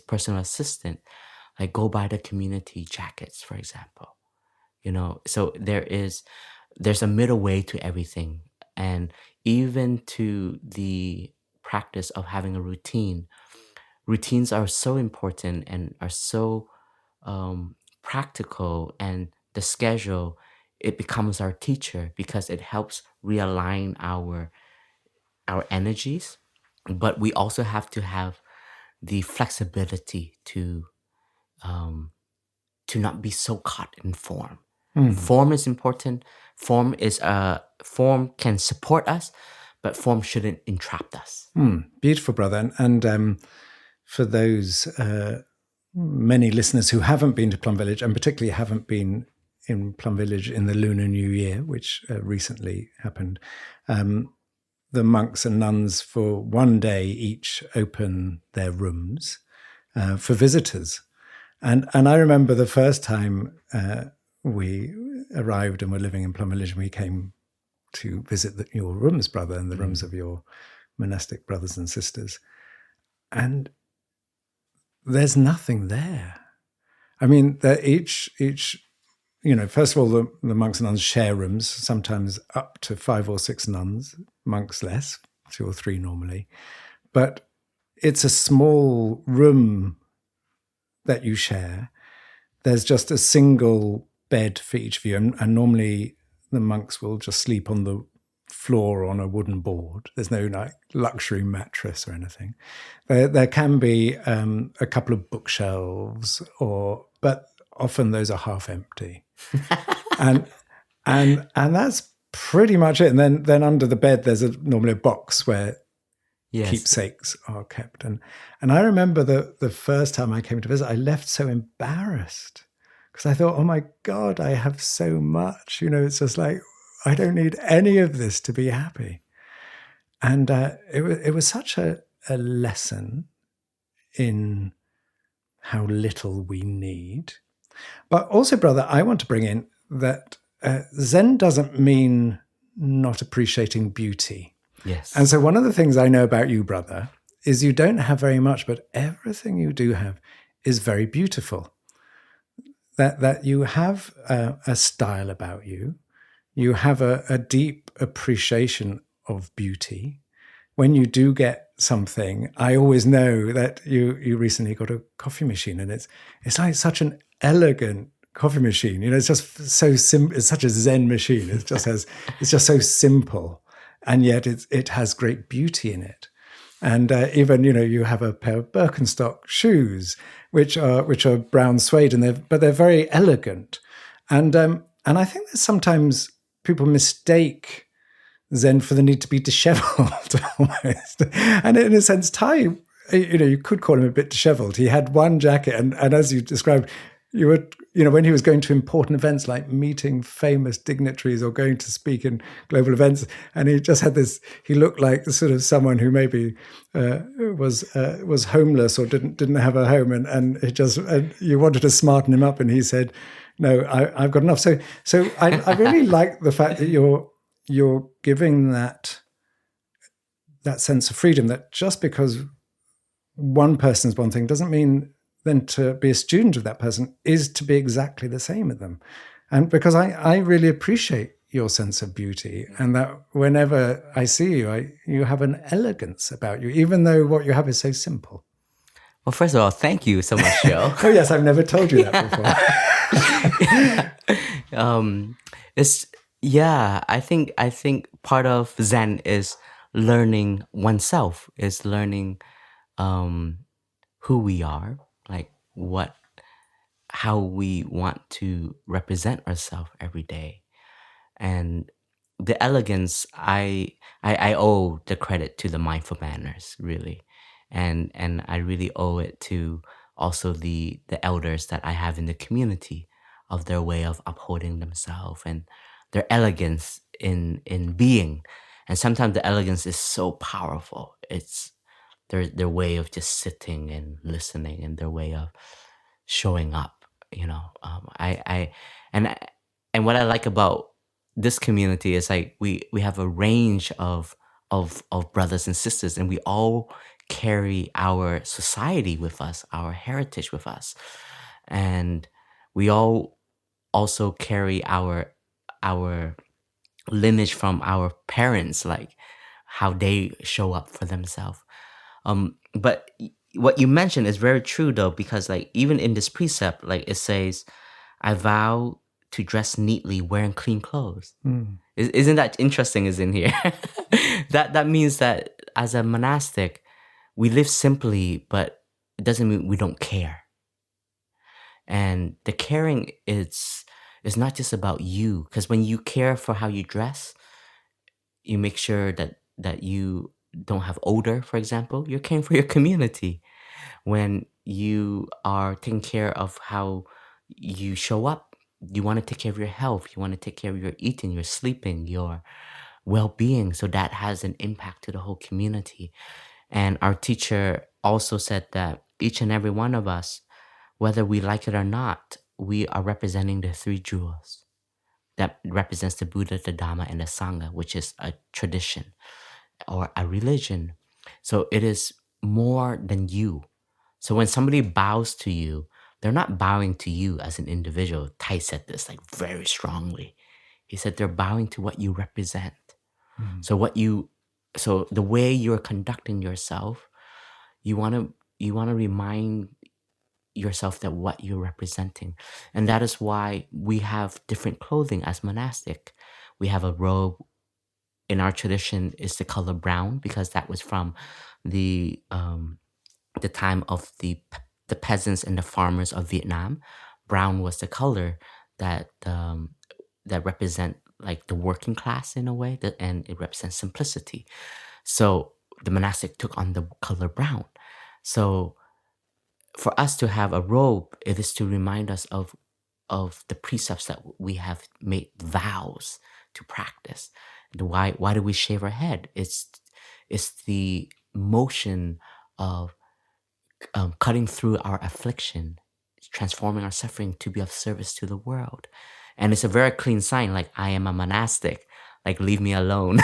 personal assistant, like, go buy the community jackets, for example. So there's a middle way to everything. And even to the practice of having a routine. Routines are so important and are so practical, and the schedule, it becomes our teacher because it helps realign our energies. But we also have to have the flexibility to not be so caught in form. Form is important. Form can support us, but form shouldn't entrap us. Beautiful, brother. And for those many listeners who haven't been to Plum Village, and particularly haven't been in Plum Village in the Lunar New Year, which recently happened, the monks and nuns for one day each open their rooms for visitors. And I remember the first time we arrived and were living in Plum Village, and we came to visit your rooms, brother, and the rooms of your monastic brothers and sisters. And there's nothing there. I mean, each first of all, the monks and nuns share rooms, sometimes up to 5 or 6 nuns, monks less, 2 or 3 normally. But it's a small room that you share. There's just a single bed for each of you. And normally the monks will just sleep on the floor on a wooden board. There's no luxury mattress or anything. There can be a couple of bookshelves, but often those are half empty. and that's pretty much it. And then under the bed there's normally a box where keepsakes are kept. And I remember the first time I came to visit, I left so embarrassed because I thought, oh my God, I have so much. It's just like, I don't need any of this to be happy. And it was such a lesson in how little we need. But also, brother, I want to bring in that Zen doesn't mean not appreciating beauty. Yes. And so one of the things I know about you, brother, is you don't have very much, but everything you do have is very beautiful. That you have a style about you. You have a deep appreciation of beauty. When you do get something, I always know that you recently got a coffee machine, and it's like such an elegant coffee machine. It's just so simple. It's such a Zen machine. It's just so simple, and yet it has great beauty in it. And even, you have a pair of Birkenstock shoes, which are brown suede, but they're very elegant. And I think that sometimes people mistake Zen for the need to be disheveled almost. And in a sense, Tai, you could call him a bit disheveled. He had one jacket, and as you described, you were, when he was going to important events like meeting famous dignitaries or going to speak in global events, and he just had this, he looked like sort of someone who maybe was homeless or didn't have a home, and you wanted to smarten him up, and he said, "No, I've got enough." So I really like the fact that you're giving that sense of freedom, that just because one person's one thing doesn't mean then to be a student of that person is to be exactly the same as them. And because I really appreciate your sense of beauty, and that whenever I see you, you have an elegance about you, even though what you have is so simple. Well, first of all, thank you so much, Jo. Oh yes, I've never told you that before. I think part of Zen is learning oneself, is learning who we are, like how we want to represent ourselves every day. And the elegance, I owe the credit to the mindful manners, really. And I really owe it to also the elders that I have in the community, of their way of upholding themselves and their elegance in being. And sometimes the elegance is so powerful. It's their way of just sitting and listening, and their way of showing up. And what I like about this community is like we have a range of brothers and sisters, and we all carry our society with us, our heritage with us, and we all also carry our lineage from our parents, like how they show up for themselves. But what you mentioned is very true, though, because like even in this precept, like it says, "I vow to dress neatly, wearing clean clothes." Isn't that interesting? Is in here. that means that as a monastic, we live simply, but it doesn't mean we don't care. And the caring is not just about you, because when you care for how you dress, you make sure that you don't have odor, for example. You're caring for your community. When you are taking care of how you show up, you want to take care of your health. You want to take care of your eating, your sleeping, your well-being. So that has an impact to the whole community. And our teacher also said that each and every one of us, whether we like it or not, we are representing the three jewels. That represents the Buddha, the Dhamma, and the Sangha, which is a tradition or a religion. So it is more than you. So when somebody bows to you, they're not bowing to you as an individual. Tai said this like very strongly. He said they're bowing to what you represent. So so the way you're conducting yourself, you want to remind yourself that what you're representing. And that is why we have different clothing as monastic. We have a robe. In our tradition is the color brown, because that was from the time of the peasants and the farmers of Vietnam. Brown was the color that represent like the working class in a way, and it represents simplicity. So the monastic took on the color brown. So for us to have a robe, it is to remind us of the precepts that we have made vows to practice. Why do we shave our head? It's the motion of cutting through our affliction, transforming our suffering to be of service to the world. And it's a very clean sign, like, I am a monastic, like, leave me alone.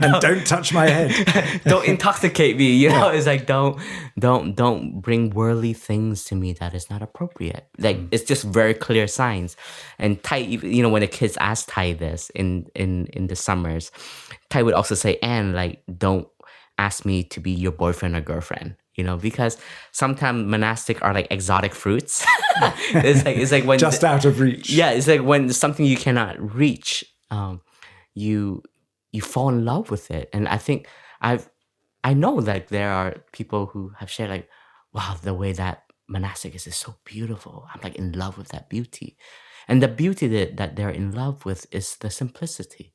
And don't touch my head. Don't intoxicate me, It's like, don't bring worldly things to me that is not appropriate. Like, it's just very clear signs. And Tai, when the kids ask Tai this in the summers, Tai would also say, and like, don't ask me to be your boyfriend or girlfriend, because sometimes monastic are like exotic fruits. it's like when just out of reach. Yeah, it's like when something you cannot reach, you you fall in love with it. And I think I know like there are people who have shared like, wow, the way that monastic is so beautiful. I'm like in love with that beauty. And the beauty that they're in love with is the simplicity.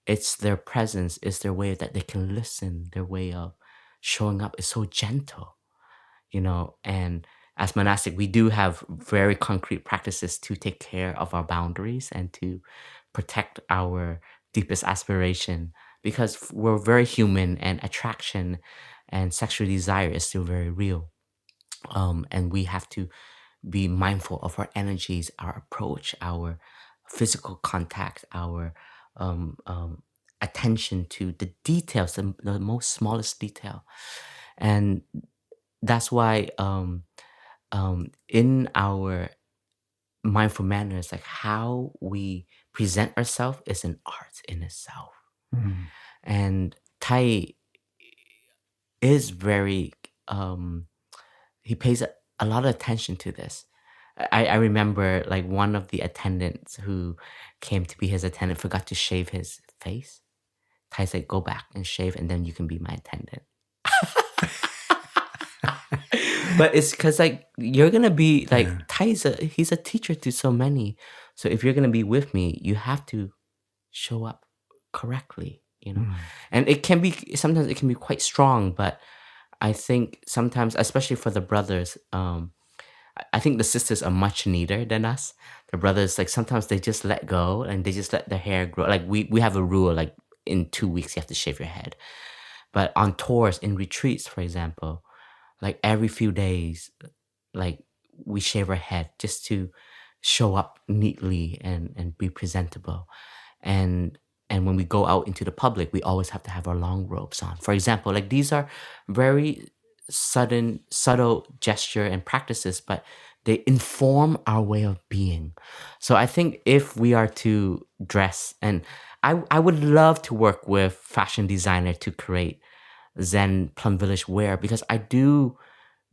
It's their presence, it's their way that they can listen, their way of showing up is so gentle, and as monastic, we do have very concrete practices to take care of our boundaries and to protect our deepest aspiration because we're very human and attraction and sexual desire is still very real. And we have to be mindful of our energies, our approach, our physical contact, our attention to the details, the most smallest detail. And that's why in our mindful manners, like how we present ourselves is an art in itself. And Tai is very, he pays a lot of attention to this. I remember like one of the attendants who came to be his attendant forgot to shave his face. Tai said, go back and shave and then you can be my attendant. But it's because like you're gonna be like Ty's he's a teacher to so many. So if you're gonna be with me, you have to show up correctly, And it can be sometimes it can be quite strong, but I think sometimes, especially for the brothers, I think the sisters are much neater than us. The brothers, like sometimes they just let go and they just let their hair grow. Like we have a rule, like in 2 weeks you have to shave your head. But on tours, in retreats, for example, like every few days, like we shave our head just to show up neatly and be presentable. And when we go out into the public, we always have to have our long robes on. For example, like these are very subtle gesture and practices, but they inform our way of being. So I think if we are to dress, and I would love to work with fashion designer to create Zen Plum Village wear, because I do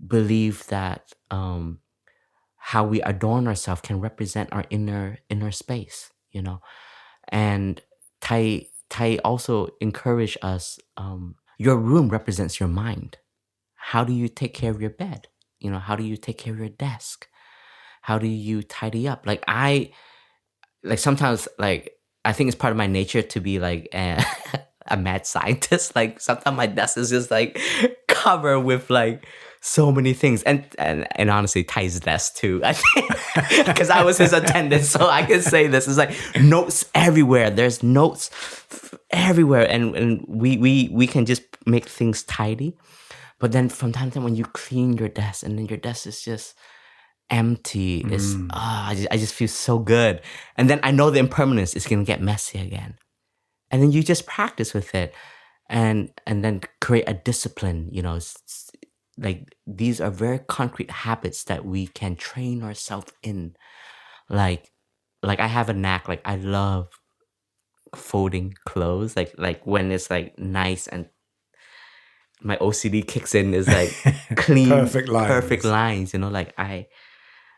believe that how we adorn ourselves can represent our inner space, And Tai also encourage us. Your room represents your mind. How do you take care of your bed? How do you take care of your desk? How do you tidy up? Like sometimes like I think it's part of my nature to be like a mad scientist. Like sometimes my desk is just like covered with like so many things, and honestly, Ty's desk too. I think because I was his attendant, so I can say this. It's like notes everywhere. There's notes everywhere, and we can just make things tidy. But then from time to time, when you clean your desk, and then your desk is just empty, I just feel so good. And then I know the impermanence is gonna get messy again, and then you just practice with it, and then create a discipline. Like these are very concrete habits that we can train ourselves in. Like I have a knack. Like I love folding clothes. Like when it's like nice and my OCD kicks in, is like clean, Perfect lines. Like I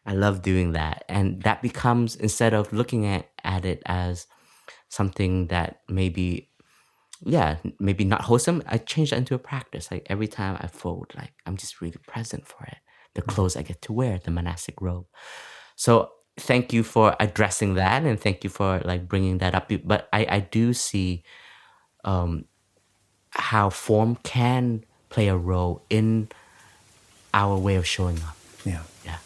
love doing that. And that becomes, instead of looking at it as something that maybe not wholesome, I change that into a practice. Like every time I fold, like I'm just really present for it. The clothes I get to wear, the monastic robe. So thank you for addressing that, and thank you for like bringing that up. But I do see how form can play a role in our way of showing up. Yeah. Yeah.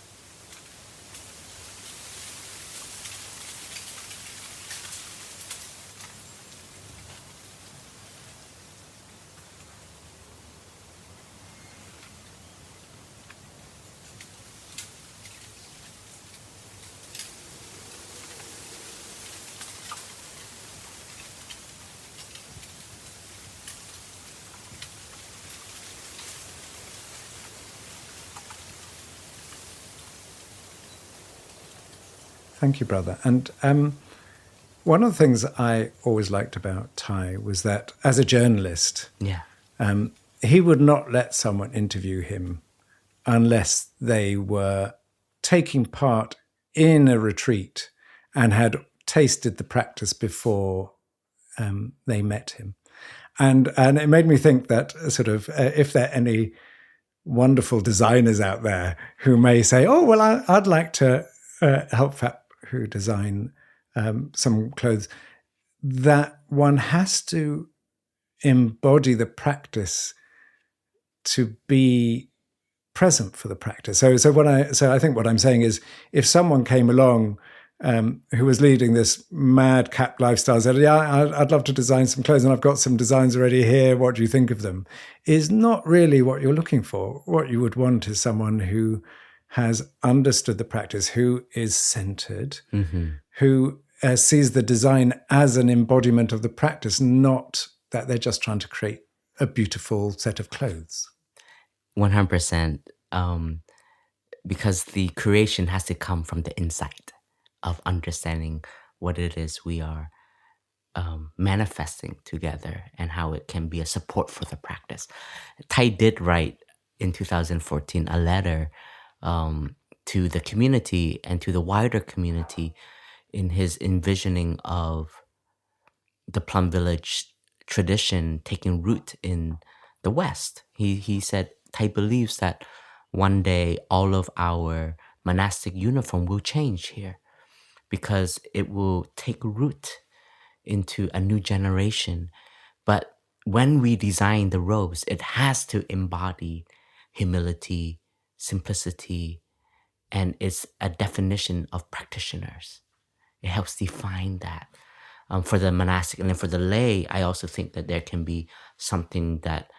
Thank you, brother. And one of the things I always liked about Tai was that as a journalist, he would not let someone interview him unless they were taking part in a retreat and had tasted the practice before they met him. And it made me think that sort of if there are any wonderful designers out there who may say, oh, well, I'd like to help Phap Huu design some clothes, that one has to embody the practice to be present for the practice. So I think what I'm saying is, if someone came along who was leading this madcap lifestyle, said, yeah, I'd love to design some clothes and I've got some designs already here, what do you think of them? Is not really what you're looking for. What you would want is someone who has understood the practice, who is centered, who sees the design as an embodiment of the practice, not that they're just trying to create a beautiful set of clothes. 100%. Because the creation has to come from the insight of understanding what it is we are manifesting together and how it can be a support for the practice. Tai did write in 2014 a letter to the community and to the wider community in his envisioning of the Plum Village tradition taking root in the West. He said Tai believes that one day all of our monastic uniform will change here because it will take root into a new generation. But when we design the robes, it has to embody humility, simplicity, and it's a definition of practitioners. It helps define that. For the monastic and then for the lay, I also think that there can be something that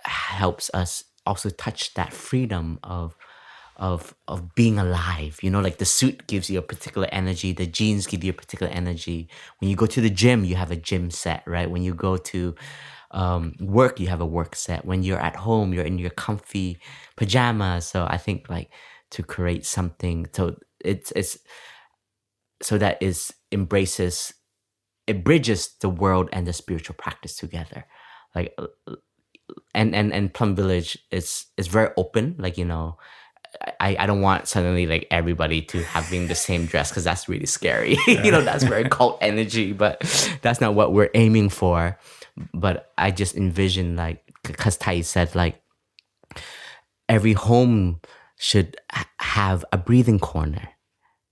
helps us also touch that freedom of being alive. You know, like the suit gives you a particular energy, the jeans give you a particular energy. When you go to the gym, you have a gym set, right? When you go to work, you have a work set. When you're at home, you're in your comfy pajamas. So I think like to create something, so it's so that it bridges the world and the spiritual practice together. Like and Plum Village is very open. Like, you know, I don't want suddenly like everybody to having the same dress because that's really scary. You know, that's very cult energy, but that's not what we're aiming for. But I just envision, like, because Tai said like every home should have a breathing corner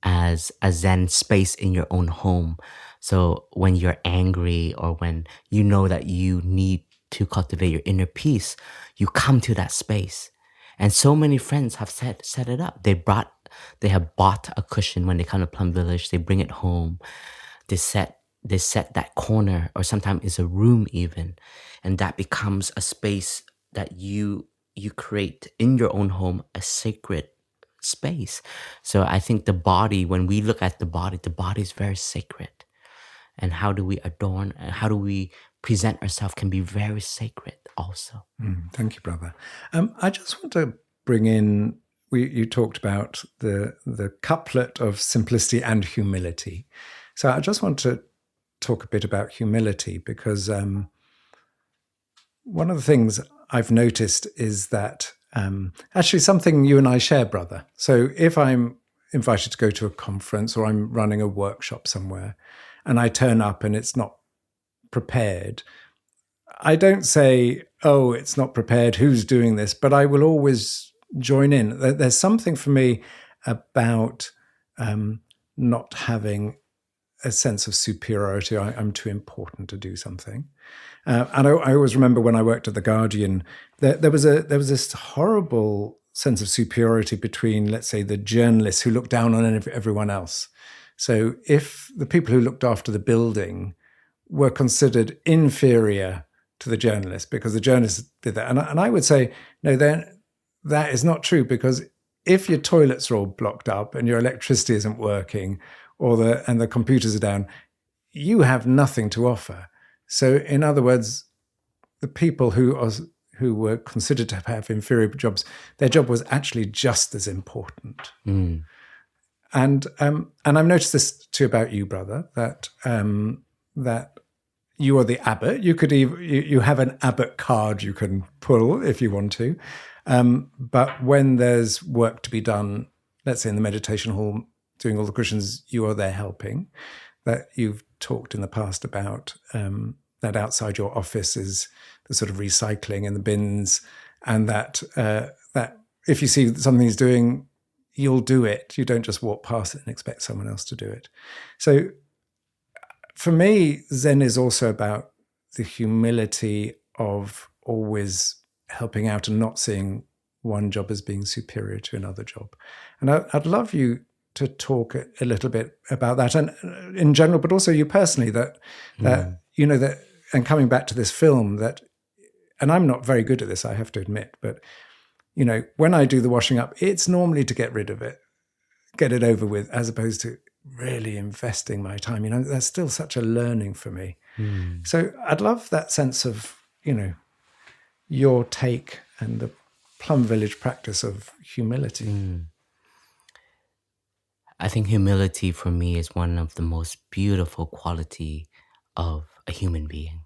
as a Zen space in your own home. So when you're angry or when you know that you need to cultivate your inner peace, you come to that space. And so many friends have set it up. They have bought a cushion when they come to Plum Village. They bring it home. They set that corner, or sometimes it's a room even, and that becomes a space that you create in your own home, a sacred space. So I think the body, when we look at the body is very sacred. And how do we adorn and how do we present ourselves can be very sacred also. Thank you, brother. I just want to bring in, you talked about the couplet of simplicity and humility. So I just want to talk a bit about humility, because one of the things I've noticed is that actually something you and I share, brother. So if I'm invited to go to a conference or I'm running a workshop somewhere and I turn up and it's not prepared, I don't say, oh, it's not prepared, who's doing this? But I will always join in. There's something for me about not having a sense of superiority. I'm too important to do something. And I always remember when I worked at The Guardian, there was this horrible sense of superiority between, let's say, the journalists who looked down on everyone else. So if the people who looked after the building were considered inferior to the journalists because the journalists did that. And I would say, no, that is not true, because if your toilets are all blocked up and your electricity isn't working and the computers are down, you have nothing to offer. So in other words, the people who were considered to have inferior jobs, their job was actually just as important. And I've noticed this too about you, brother, that you are the abbot. You could you have an abbot card you can pull if you want to. But when there's work to be done, let's say in the meditation hall, doing all the cushions, you are there helping. That you've talked in the past about that outside your office is the sort of recycling and the bins, and that if you see something's doing, you'll do it. You don't just walk past it and expect someone else to do it. So for me, Zen is also about the humility of always helping out and not seeing one job as being superior to another job. And I'd love you to talk a little bit about that, and in general, but also you personally, that you know, that, and coming back to this film, that, and I'm not very good at this, I have to admit, but you know, when I do the washing up, it's normally to get rid of it, get it over with, as opposed to really investing my time. You know, that's still such a learning for me. So I'd love that sense of, you know, your take and the Plum Village practice of humility. I think humility for me is one of the most beautiful quality of a human being.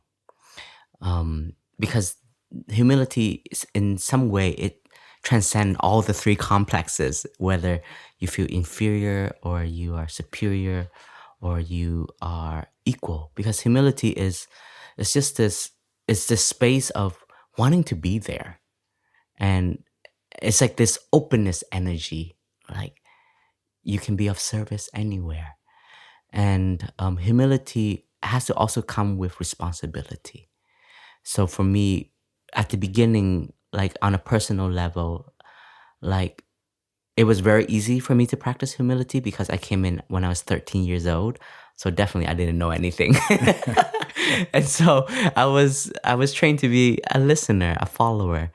Because humility is, in some way, it transcends all the three complexes, whether you feel inferior or you are superior or you are equal. Because humility is just this, it's this space of wanting to be there. And it's like this openness energy, like you can be of service anywhere. And humility has to also come with responsibility. So for me, at the beginning, like on a personal level, like it was very easy for me to practice humility because I came in when I was 13 years old. So definitely I didn't know anything. And so I was trained to be a listener, a follower,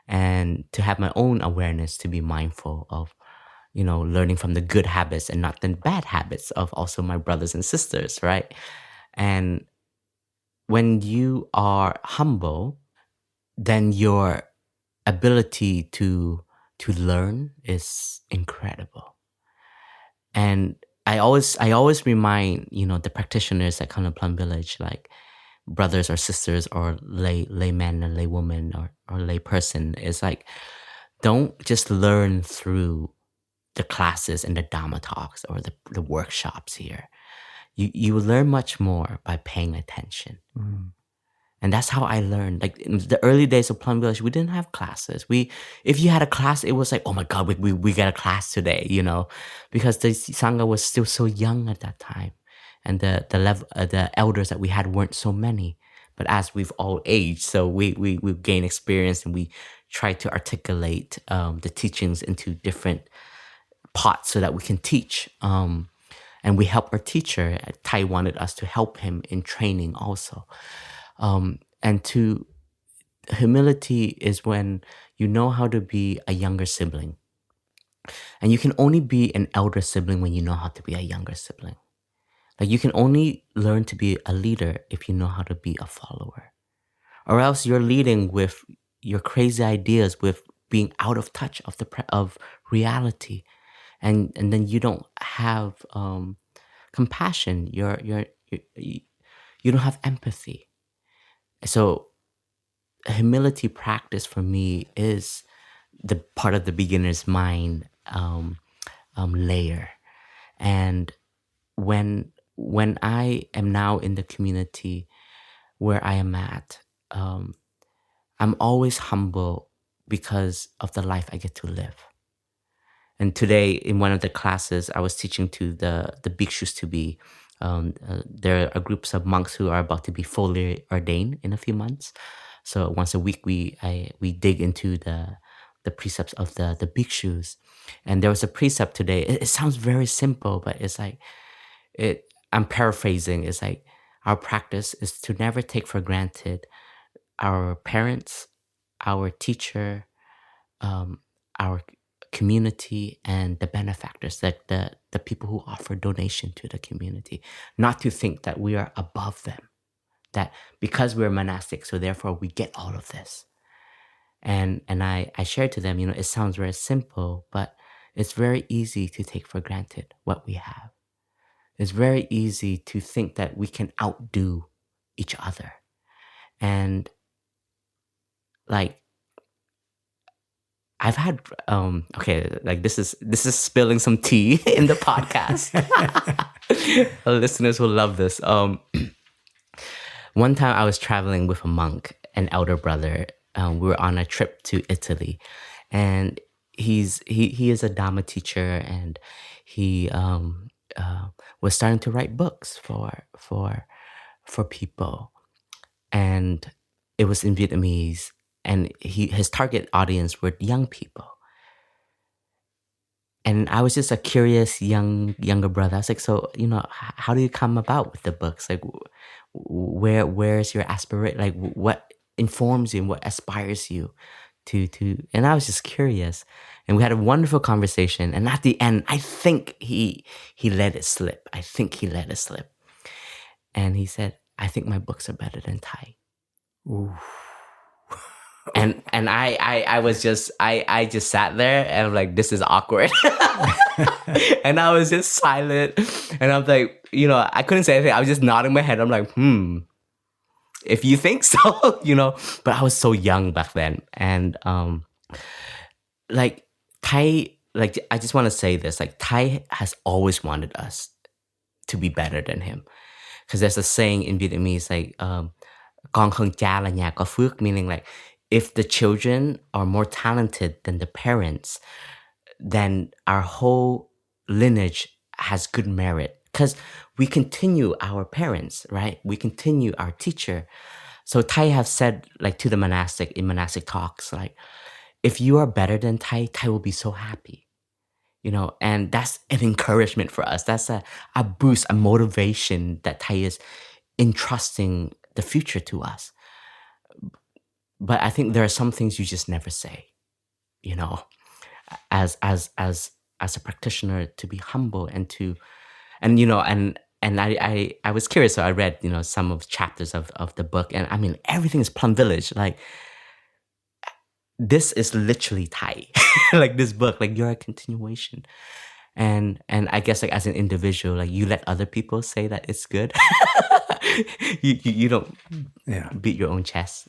and to have my own awareness, to be mindful of, you know, learning from the good habits and not the bad habits of also my brothers and sisters, right? And when you are humble, then your ability to learn is incredible. And I always remind, you know, the practitioners that come to Plum Village, like brothers or sisters or laymen and laywomen or lay person, is like, don't just learn through the classes and the Dhamma talks or the workshops here. You will learn much more by paying attention. And that's how I learned. Like in the early days of Plum Village, we didn't have classes. If you had a class, it was like, oh my God, we got a class today, you know, because the Sangha was still so young at that time. And the elders that we had weren't so many. But as we've all aged, so we've gained experience and we try to articulate the teachings into different pots so that we can teach. And we help our teacher. Tai wanted us to help him in training also. And humility is when you know how to be a younger sibling. And you can only be an elder sibling when you know how to be a younger sibling. Like you can only learn to be a leader if you know how to be a follower. Or else you're leading with your crazy ideas, with being out of touch of reality. And then you don't have compassion. You don't have empathy. So humility practice for me is the part of the beginner's mind layer. And when I am now in the community where I am at, I'm always humble because of the life I get to live. And today, in one of the classes, I was teaching to the bhikshus to be. There are groups of monks who are about to be fully ordained in a few months. So once a week, we dig into the precepts of the bhikshus. And there was a precept today. It sounds very simple, but it's like I'm paraphrasing. It's like our practice is to never take for granted our parents, our teacher, our community, and the benefactors, like the people who offer donation to the community. Not to think that we are above them, that because we're monastic, so therefore we get all of this. And I shared to them, you know, it sounds very simple, but it's very easy to take for granted what we have. It's very easy to think that we can outdo each other. And like, I've had okay, like this is spilling some tea in the podcast. Our listeners will love this. One time I was traveling with a monk, an elder brother. We were on a trip to Italy, and he is a Dhamma teacher, and he was starting to write books for people, and it was in Vietnamese, and his target audience were young people. And I was just a curious younger brother. I was like, so, how do you come about with the books? Like, where's your aspiration? Like, what informs you and what aspires you to? And I was just curious. And we had a wonderful conversation. And at the end, I think he let it slip. And he said, I think my books are better than Thai. Ooh. And I was just I just sat there and I'm like, this is awkward. And I was just silent, and I'm like, I couldn't say anything. I was just nodding my head. I'm like, if you think so, but I was so young back then. And like Thai, like, I just want to say this, like, Thai has always wanted us to be better than him, because there's a saying in Vietnamese, like, con khương cha là nhà có phước, meaning like, if the children are more talented than the parents, then our whole lineage has good merit, because we continue our parents, right? We continue our teacher. So Thai have said, like, to the monastic, in monastic talks, like, if you are better than Thai, Thai will be so happy, and that's an encouragement for us. That's a boost, a motivation that Thai is entrusting the future to us. But I think there are some things you just never say, as a practitioner, to be humble and I was curious, so I read, some of chapters of the book, and I mean, everything is Plum Village. Like, this is literally Thai. Like, this book, like, you're a continuation. And I guess, like, as an individual, like, you let other people say that it's good. you don't beat your own chest.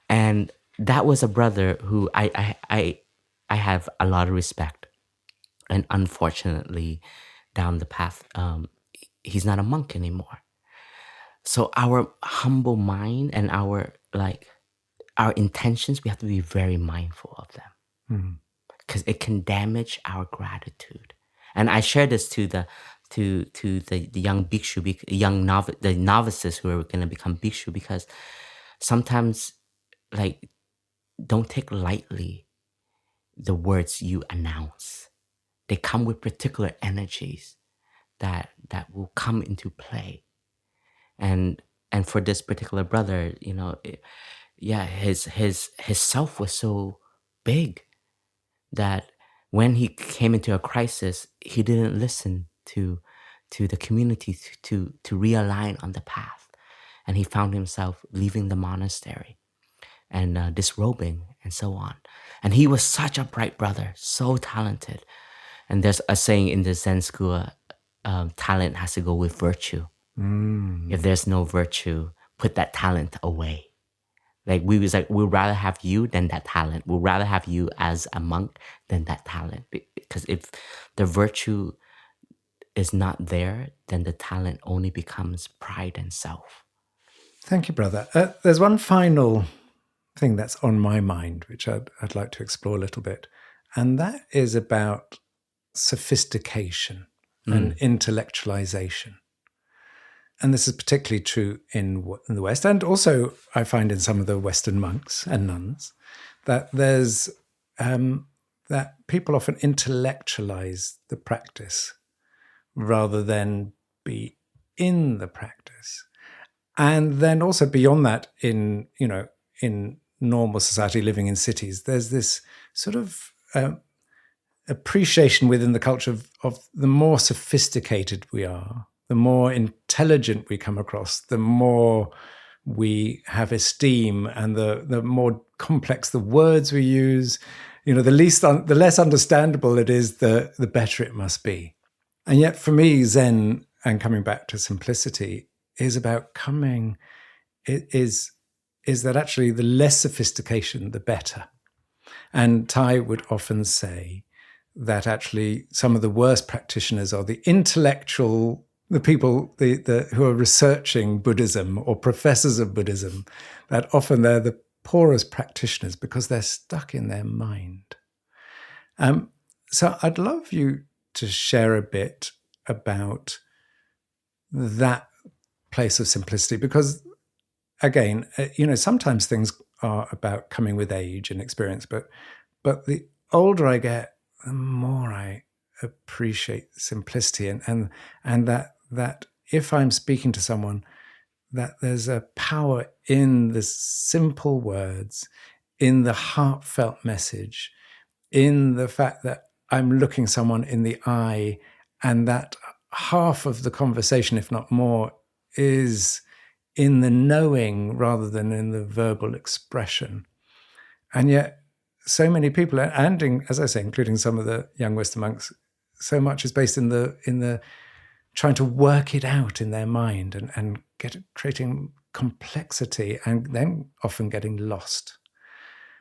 And that was a brother who I have a lot of respect. And unfortunately, down the path, he's not a monk anymore. So our humble mind and our intentions, we have to be very mindful of them, because it can damage our gratitude. And I share this to the young bhikshu, the novices who are going to become bhikshu, because sometimes, like, don't take lightly the words you announce. They come with particular energies that will come into play. And for this particular brother, his self was so big that when he came into a crisis, he didn't listen to the community to realign on the path. And he found himself leaving the monastery and disrobing and so on. And he was such a bright brother, so talented. And there's a saying in the Zen school, talent has to go with virtue. If there's no virtue, put that talent away. Like, we was like, we'd rather have you than that talent. We'd rather have you as a monk than that talent. Because if the virtue is not there, then the talent only becomes pride and self. Thank you, brother. There's one final thing that's on my mind, which I'd like to explore a little bit. And that is about sophistication and intellectualization. And this is particularly true in the West, and also I find in some of the Western monks and nuns, that there's that people often intellectualize the practice rather than be in the practice. And then also beyond that, in normal society, living in cities, there's this sort of appreciation within the culture of the more sophisticated we are, the more intelligent we come across, the more we have esteem, and the more complex the words we use, the less understandable it is, the better it must be. And yet for me, Zen, and coming back to simplicity, is about is that actually the less sophistication, the better. And Thai would often say that actually some of the worst practitioners are the intellectual, the people who are researching Buddhism or professors of Buddhism, that often they're the poorest practitioners because they're stuck in their mind. So I'd love you to share a bit about that place of simplicity, because again, sometimes things are about coming with age and experience, but the older I get, the more I appreciate simplicity, and that if I'm speaking to someone, that there's a power in the simple words, in the heartfelt message, in the fact that I'm looking someone in the eye, and that half of the conversation, if not more, is in the knowing rather than in the verbal expression. And yet so many people, and as I say, including some of the young Western monks, so much is based in the trying to work it out in their mind and creating complexity, and then often getting lost.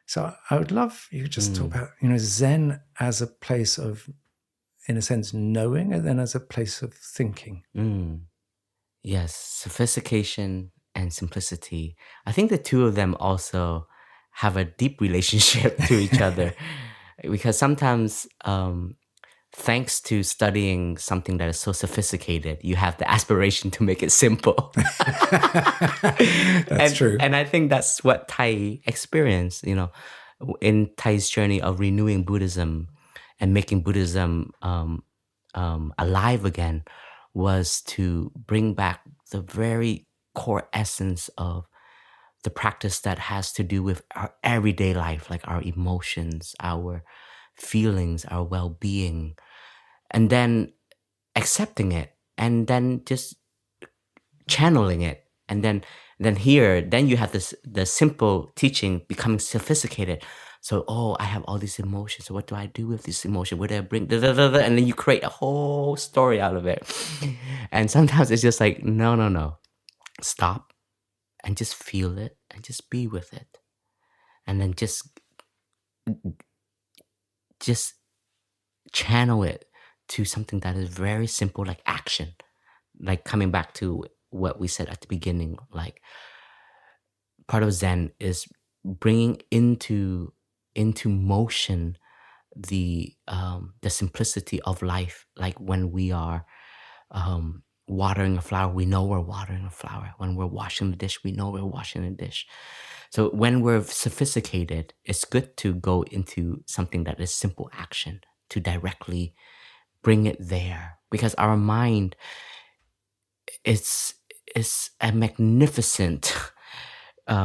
So I would love you to just talk about, Zen as a place of, in a sense, knowing, and then as a place of thinking. Yes, sophistication and simplicity. I think the two of them also have a deep relationship to each other, because sometimes, thanks to studying something that is so sophisticated, you have the aspiration to make it simple. That's true. And I think that's what TWOII experienced, in TWOII's journey of renewing Buddhism and making Buddhism alive again, was to bring back the very core essence of the practice that has to do with our everyday life, like our emotions, our feelings, our well-being, and then accepting it, and then just channeling it, and then you have the simple teaching becoming sophisticated. So, I have all these emotions. So what do I do with this emotion? Where do I bring? Da, da, da, da, and then you create a whole story out of it. And sometimes it's just like, no, stop, and just feel it, and just be with it, and then just channel it to something that is very simple, like action. Like coming back to what we said at the beginning, like part of Zen is bringing into motion the simplicity of life. Like when we are watering a flower, we know we're watering a flower. When we're washing the dish, we know we're washing the dish. So when we're sophisticated, it's good to go into something that is simple action, to directly bring it there, because our mind is a magnificent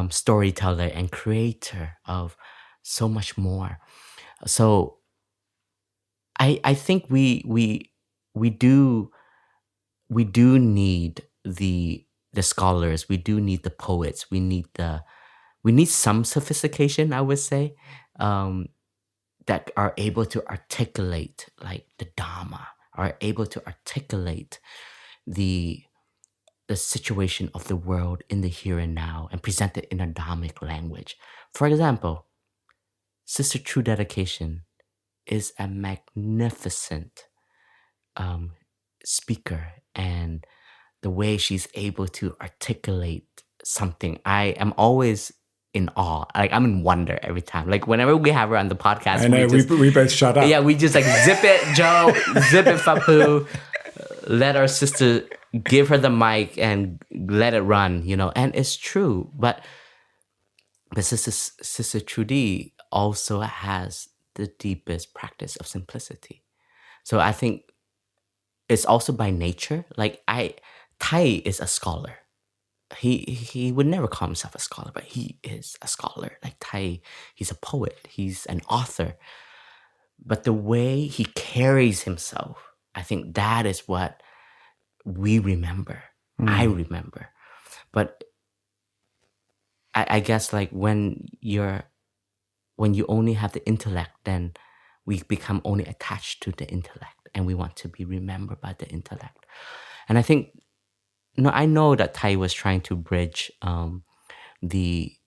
storyteller and creator of so much more. So I think we do need the scholars, we do need the poets, we need some sophistication, I would say, that are able to articulate like the Dharma, are able to articulate the situation of the world in the here and now, and present it in a Dharmic language. For example, Sister True Dedication is a magnificent speaker, and the way she's able to articulate something, I am always in awe. Like, I'm in wonder every time. Like, whenever we have her on the podcast, I know, we both shut up. Yeah, we just like zip it, Jo, zip it, Phap Huu. Let our sister, give her the mic and let it run, and it's true. But Sister Trudy also has the deepest practice of simplicity. So I think it's also by nature. Like TWOII is a scholar. He would never call himself a scholar, but he is a scholar. Like TWOII, he's a poet, he's an author. But the way he carries himself, I think that is what we remember. I remember. But I guess like when you only have the intellect, then we become only attached to the intellect, and we want to be remembered by the intellect. And I think, I know that TWOII was trying to bridge the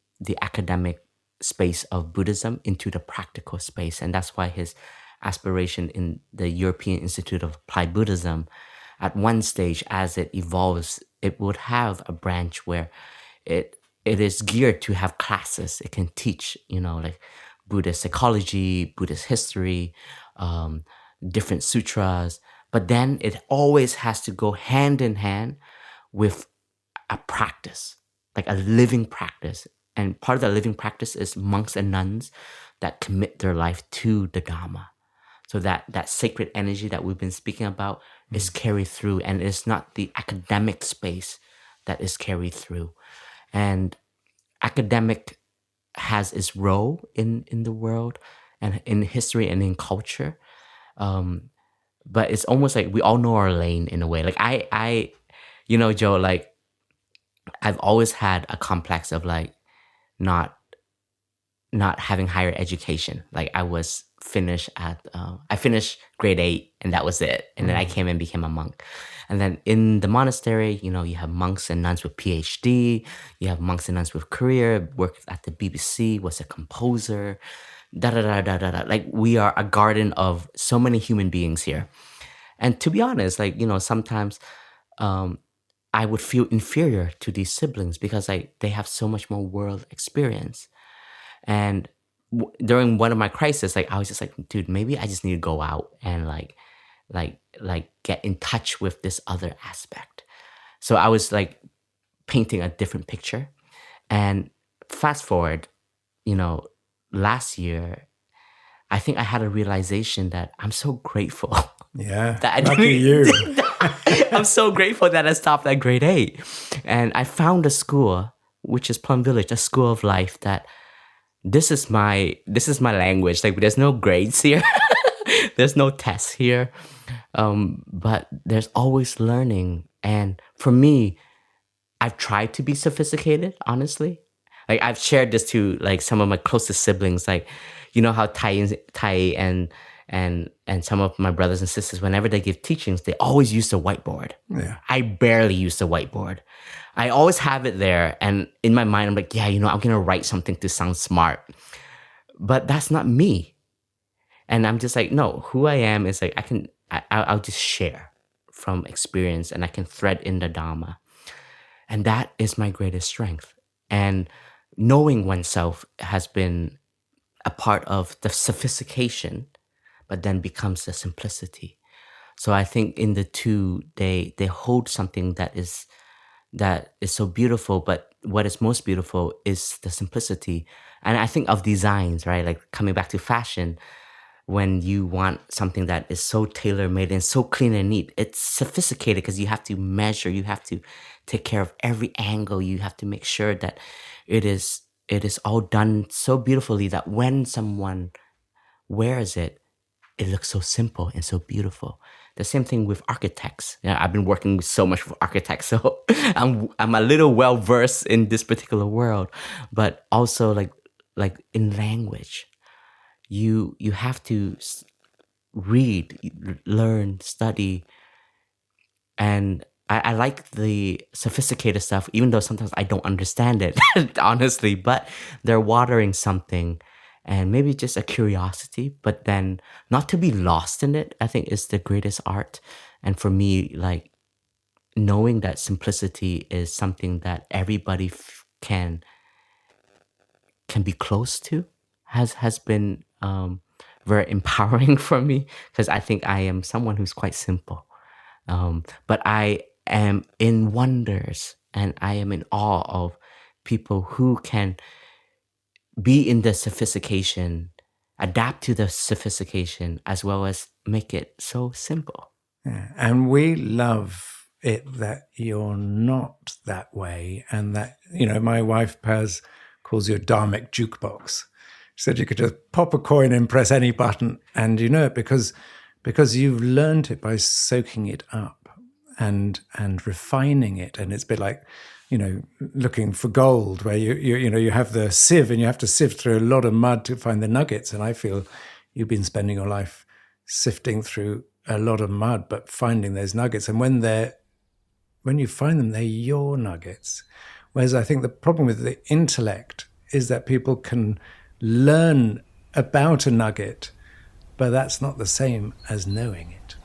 academic space of Buddhism into the practical space, and that's why his aspiration in the European Institute of Applied Buddhism, at one stage as it evolves, it would have a branch where it is geared to have classes. It can teach, like Buddhist psychology, Buddhist history, different sutras. But then it always has to go hand in hand with a practice, like a living practice. And part of the living practice is monks and nuns that commit their life to the Dharma. So that sacred energy that we've been speaking about is carried through, and it's not the academic space that is carried through. And academic has its role in the world and in history and in culture. But it's almost like we all know our lane in a way. Like I Jo, like I've always had a complex of like not having higher education. Like I was finished I finished grade 8 and that was it. And then I came and became a monk. And then in the monastery, you have monks and nuns with PhD, you have monks and nuns with career, worked at the BBC, was a composer, Like we are a garden of so many human beings here. And to be honest, like, sometimes I would feel inferior to these siblings because they have so much more world experience. And during one of my crises, like I was just like, dude, maybe I just need to go out and like get in touch with this other aspect. So I was like painting a different picture. And fast forward, last year, I think I had a realization that I'm so grateful. Yeah, that I lucky you. I'm so grateful that I stopped at grade 8. And I found a school, which is Plum Village, a school of life that this is my language. Like there's no grades here. There's no tests here. But there's always learning. And for me, I've tried to be sophisticated, honestly. Like I've shared this to like some of my closest siblings, like, how Tai and some of my brothers and sisters, whenever they give teachings, they always use the whiteboard. Yeah. I barely use the whiteboard. I always have it there. And in my mind, I'm like, yeah, I'm going to write something to sound smart. But that's not me. And I'm just like, no, who I am is like, I'll just share from experience and I can thread in the Dharma. And that is my greatest strength. And knowing oneself has been a part of the sophistication, but then becomes the simplicity. So I think in the two, they hold something that is so beautiful, but what is most beautiful is the simplicity. And I think of designs, right? Like coming back to fashion, when you want something that is so tailor-made and so clean and neat, it's sophisticated because you have to measure, you have to take care of every angle, you have to make sure that it is all done so beautifully that when someone wears it, it looks so simple and so beautiful. The same thing with architects. I've been working so much with architects, so I'm a little well versed in this particular world. But also like in language, you have to read, learn, study, and I like the sophisticated stuff, even though sometimes I don't understand it, honestly. But they're watering something. And maybe just a curiosity, but then not to be lost in it, I think is the greatest art. And for me, like knowing that simplicity is something that everybody can be close to has been very empowering for me, because I think I am someone who's quite simple. But I am in wonders and I am in awe of people who can be in the sophistication, adapt to the sophistication, as well as make it so simple. Yeah. And we love it that you're not that way, and that, my wife Paz calls you a dharmic jukebox. She said you could just pop a coin and press any button and you know it because you've learned it by soaking it up and refining it. And it's a bit like, looking for gold, where you have the sieve and you have to sift through a lot of mud to find the nuggets. And I feel you've been spending your life sifting through a lot of mud, but finding those nuggets. And when you find them, they're your nuggets. Whereas I think the problem with the intellect is that people can learn about a nugget, but that's not the same as knowing it.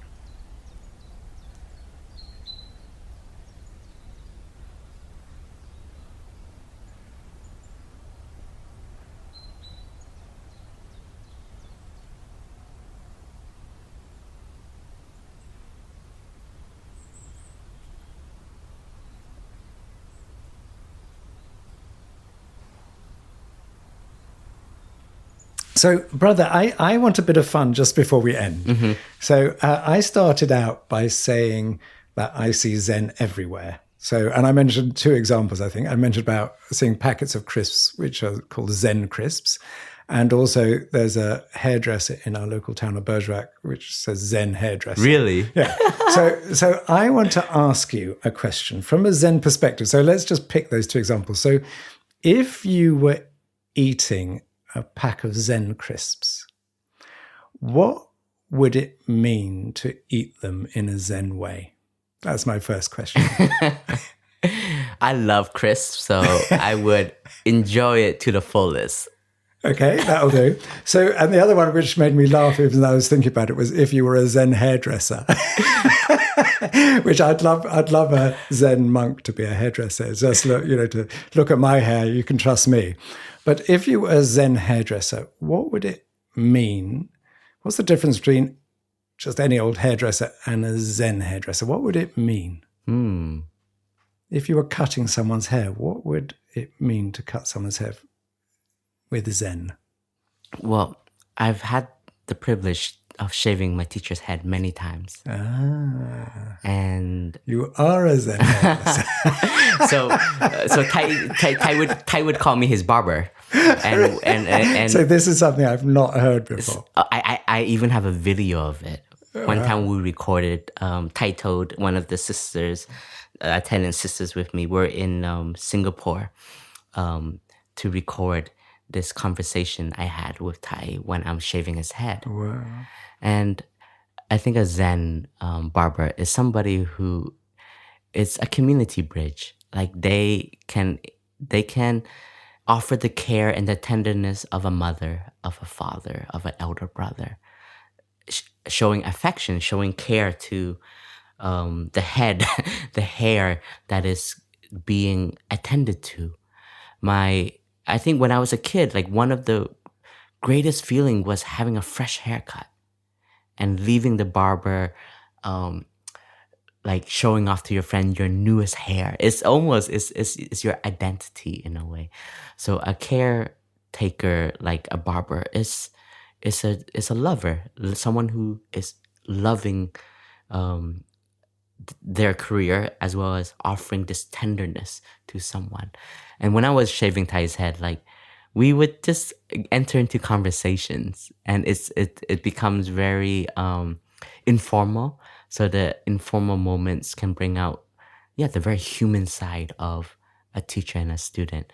So, brother, I want a bit of fun just before we end. Mm-hmm. So I started out by saying that I see Zen everywhere. So, and I mentioned two examples, I think. I mentioned about seeing packets of crisps, which are called Zen crisps. And also there's a hairdresser in our local town of Bergerac, which says Zen hairdresser. Really? Yeah. So I want to ask you a question from a Zen perspective. So let's just pick those two examples. So if you were eating a pack of Zen crisps, what would it mean to eat them in a Zen way? That's my first question. I love crisps, so I would enjoy it to the fullest. Okay, that'll do. So, and the other one which made me laugh even though I was thinking about it was if you were a Zen hairdresser, which I'd love a Zen monk to be a hairdresser. Just look, to look at my hair, you can trust me. But if you were a Zen hairdresser, what would it mean? What's the difference between just any old hairdresser and a Zen hairdresser? What would it mean? If you were cutting someone's hair, what would it mean to cut someone's hair with Zen? Well, I've had the privilege of shaving my teacher's head many times. And you are a Zen hairdresser. so Tai would call me his barber. And so this is something I've not heard before. I even have a video of it. One time we recorded, Tai told one of the sisters, attendant sisters with me, we're in Singapore to record this conversation I had with Tai when I'm shaving his head. Wow. And I think a Zen barber is somebody who is a community bridge. Like they can offer the care and the tenderness of a mother, of a father, of an elder brother, showing affection, showing care to the head, the hair that is being attended to. I think when I was a kid, like one of the greatest feeling was having a fresh haircut and leaving the barber, like showing off to your friend your newest hair. It's almost, it's your identity in a way. So a caretaker, like a barber, is a lover, someone who is loving their career as well as offering this tenderness to someone. And when I was shaving Tai's head, like we would just enter into conversations, and it becomes very informal. So the informal moments can bring out, the very human side of a teacher and a student.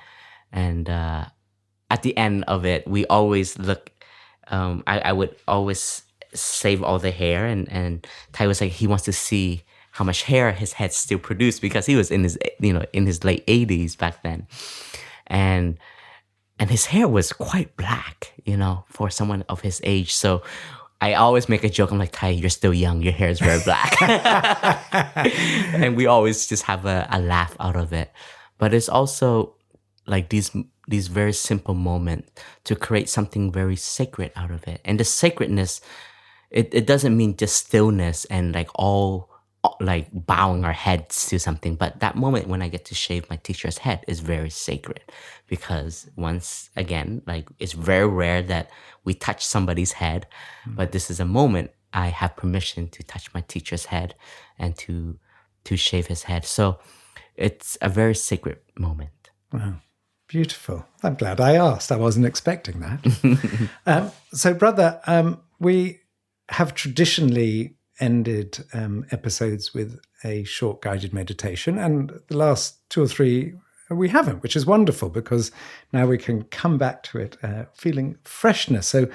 And at the end of it, we always look. I would always save all the hair, and Tai was like, he wants to see how much hair his head still produced because he was in his late 80s back then, and his hair was quite black, for someone of his age. So I always make a joke. I'm like, Tai, you're still young. Your hair is very black. And we always just have a laugh out of it. But it's also like these very simple moments to create something very sacred out of it. And the sacredness, it doesn't mean just stillness and like all like bowing our heads to something, but that moment when I get to shave my teacher's head is very sacred, because once again, like it's very rare that we touch somebody's head, but this is a moment I have permission to touch my teacher's head and to shave his head. So it's a very sacred moment. Wow. Beautiful. I'm glad I asked. I wasn't expecting that. So brother, we have traditionally ended episodes with a short guided meditation, and the last 2 or 3 we haven't, which is wonderful because now we can come back to it feeling freshness. So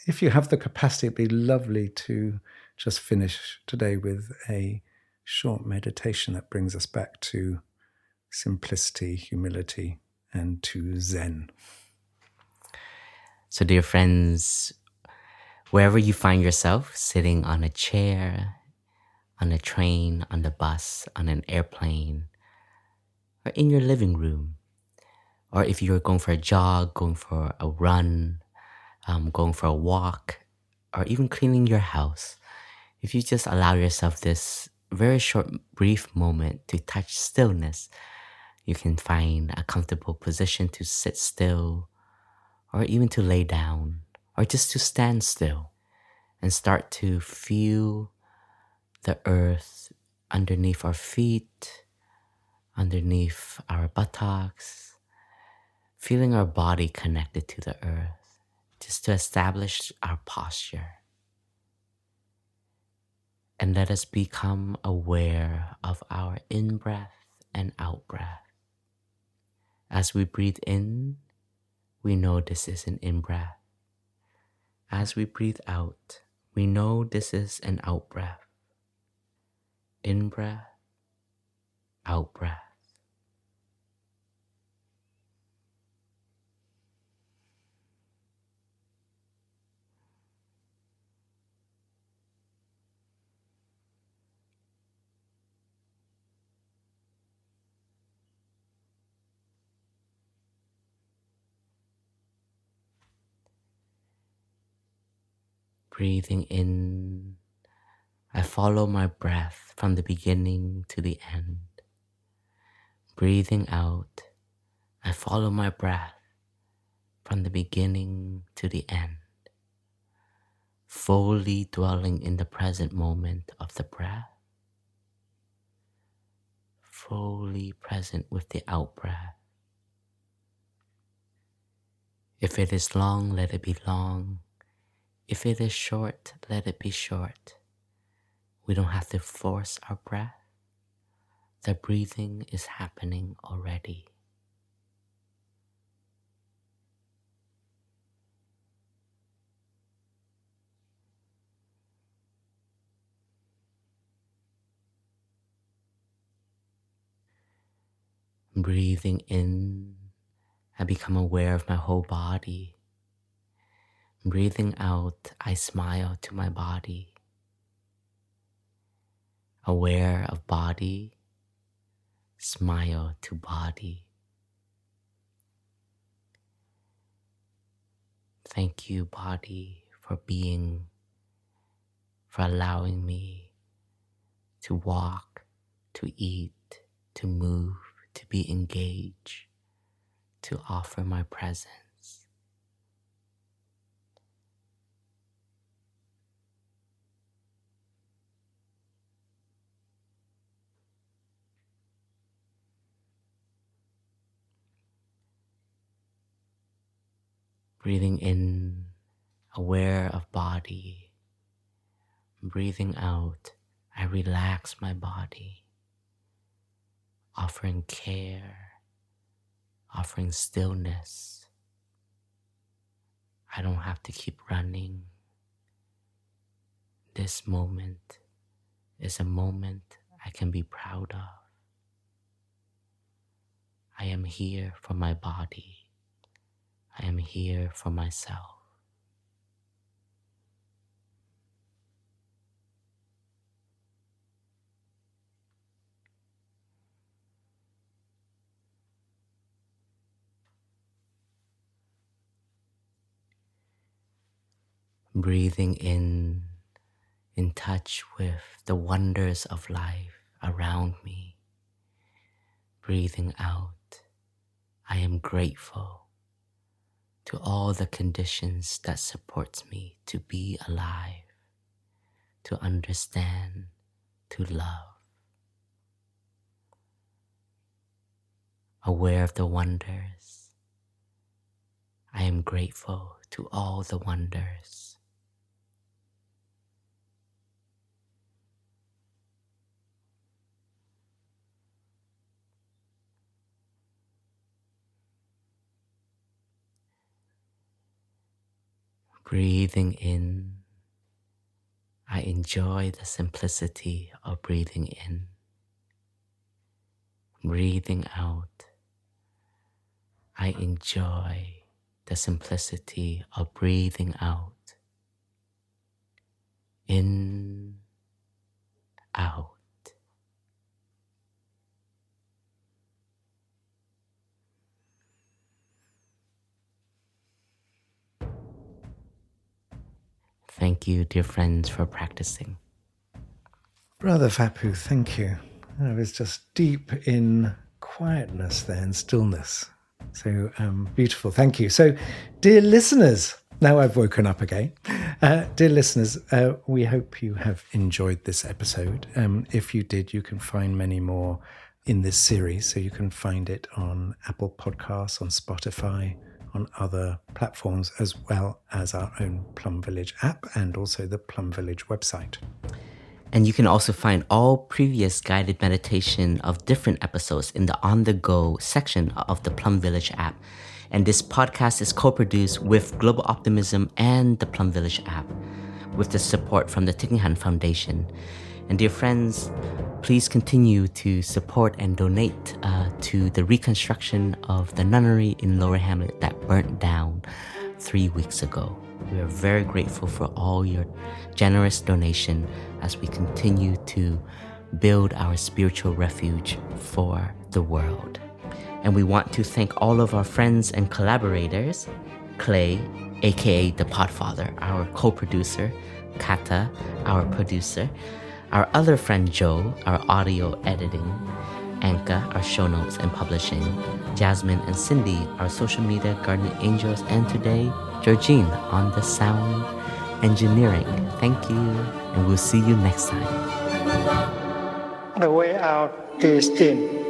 if you have the capacity, it'd be lovely to just finish today with a short meditation that brings us back to simplicity, humility, and to Zen. So dear friends, Wherever you find yourself, sitting on a chair, on a train, on the bus, on an airplane, or in your living room, or if you're going for a jog, going for a run, going for a walk, or even cleaning your house, if you just allow yourself this very short, brief moment to touch stillness, you can find a comfortable position to sit still, or even to lay down, or just to stand still and start to feel the earth underneath our feet, underneath our buttocks, feeling our body connected to the earth, just to establish our posture. And let us become aware of our in-breath and out-breath. As we breathe in, we know this is an in-breath. As we breathe out, we know this is an out-breath. In-breath, out-breath. Breathing in, I follow my breath from the beginning to the end. Breathing out, I follow my breath from the beginning to the end. Fully dwelling in the present moment of the breath. Fully present with the out-breath. If it is long, let it be long. If it is short, let it be short. We don't have to force our breath. The breathing is happening already. Breathing in, I become aware of my whole body. Breathing out, I smile to my body. Aware of body, smile to body. Thank you, body, for being, for allowing me to walk, to eat, to move, to be engaged, to offer my presence. Breathing in, aware of body. Breathing out, I relax my body, offering care, offering stillness. I don't have to keep running. This moment is a moment I can be proud of. I am here for my body. I am here for myself. Breathing in touch with the wonders of life around me. Breathing out, I am grateful to all the conditions that supports me to be alive, to understand, to love. Aware of the wonders, I am grateful to all the wonders. Breathing in, I enjoy the simplicity of breathing in. Breathing out, I enjoy the simplicity of breathing out. In, out. Thank you, dear friends, for practicing. Brother Phap Huu, thank you. I was just deep in quietness there and stillness. So beautiful. Thank you. So, dear listeners, now I've woken up again. Dear listeners, we hope you have enjoyed this episode. If you did, you can find many more in this series. So you can find it on Apple Podcasts, on Spotify, on other platforms, as well as our own Plum Village app and also the Plum Village website. And you can also find all previous guided meditation of different episodes in the on-the-go section of the Plum Village app. And this podcast is co-produced with Global Optimism and the Plum Village app, with the support from the Thich Nhat Hanh Foundation. And dear friends, please continue to support and donate to the reconstruction of the nunnery in Lower Hamlet that burnt down 3 weeks ago. We are very grateful for all your generous donation as we continue to build our spiritual refuge for the world. And we want to thank all of our friends and collaborators, Clay, aka the Podfather, our co-producer, Kata, our producer, our other friend Joe, our audio editing, Anka, our show notes and publishing, Jasmine and Cindy, our social media guardian angels, and today, Georgine on the sound engineering. Thank you, and we'll see you next time. The way out is in.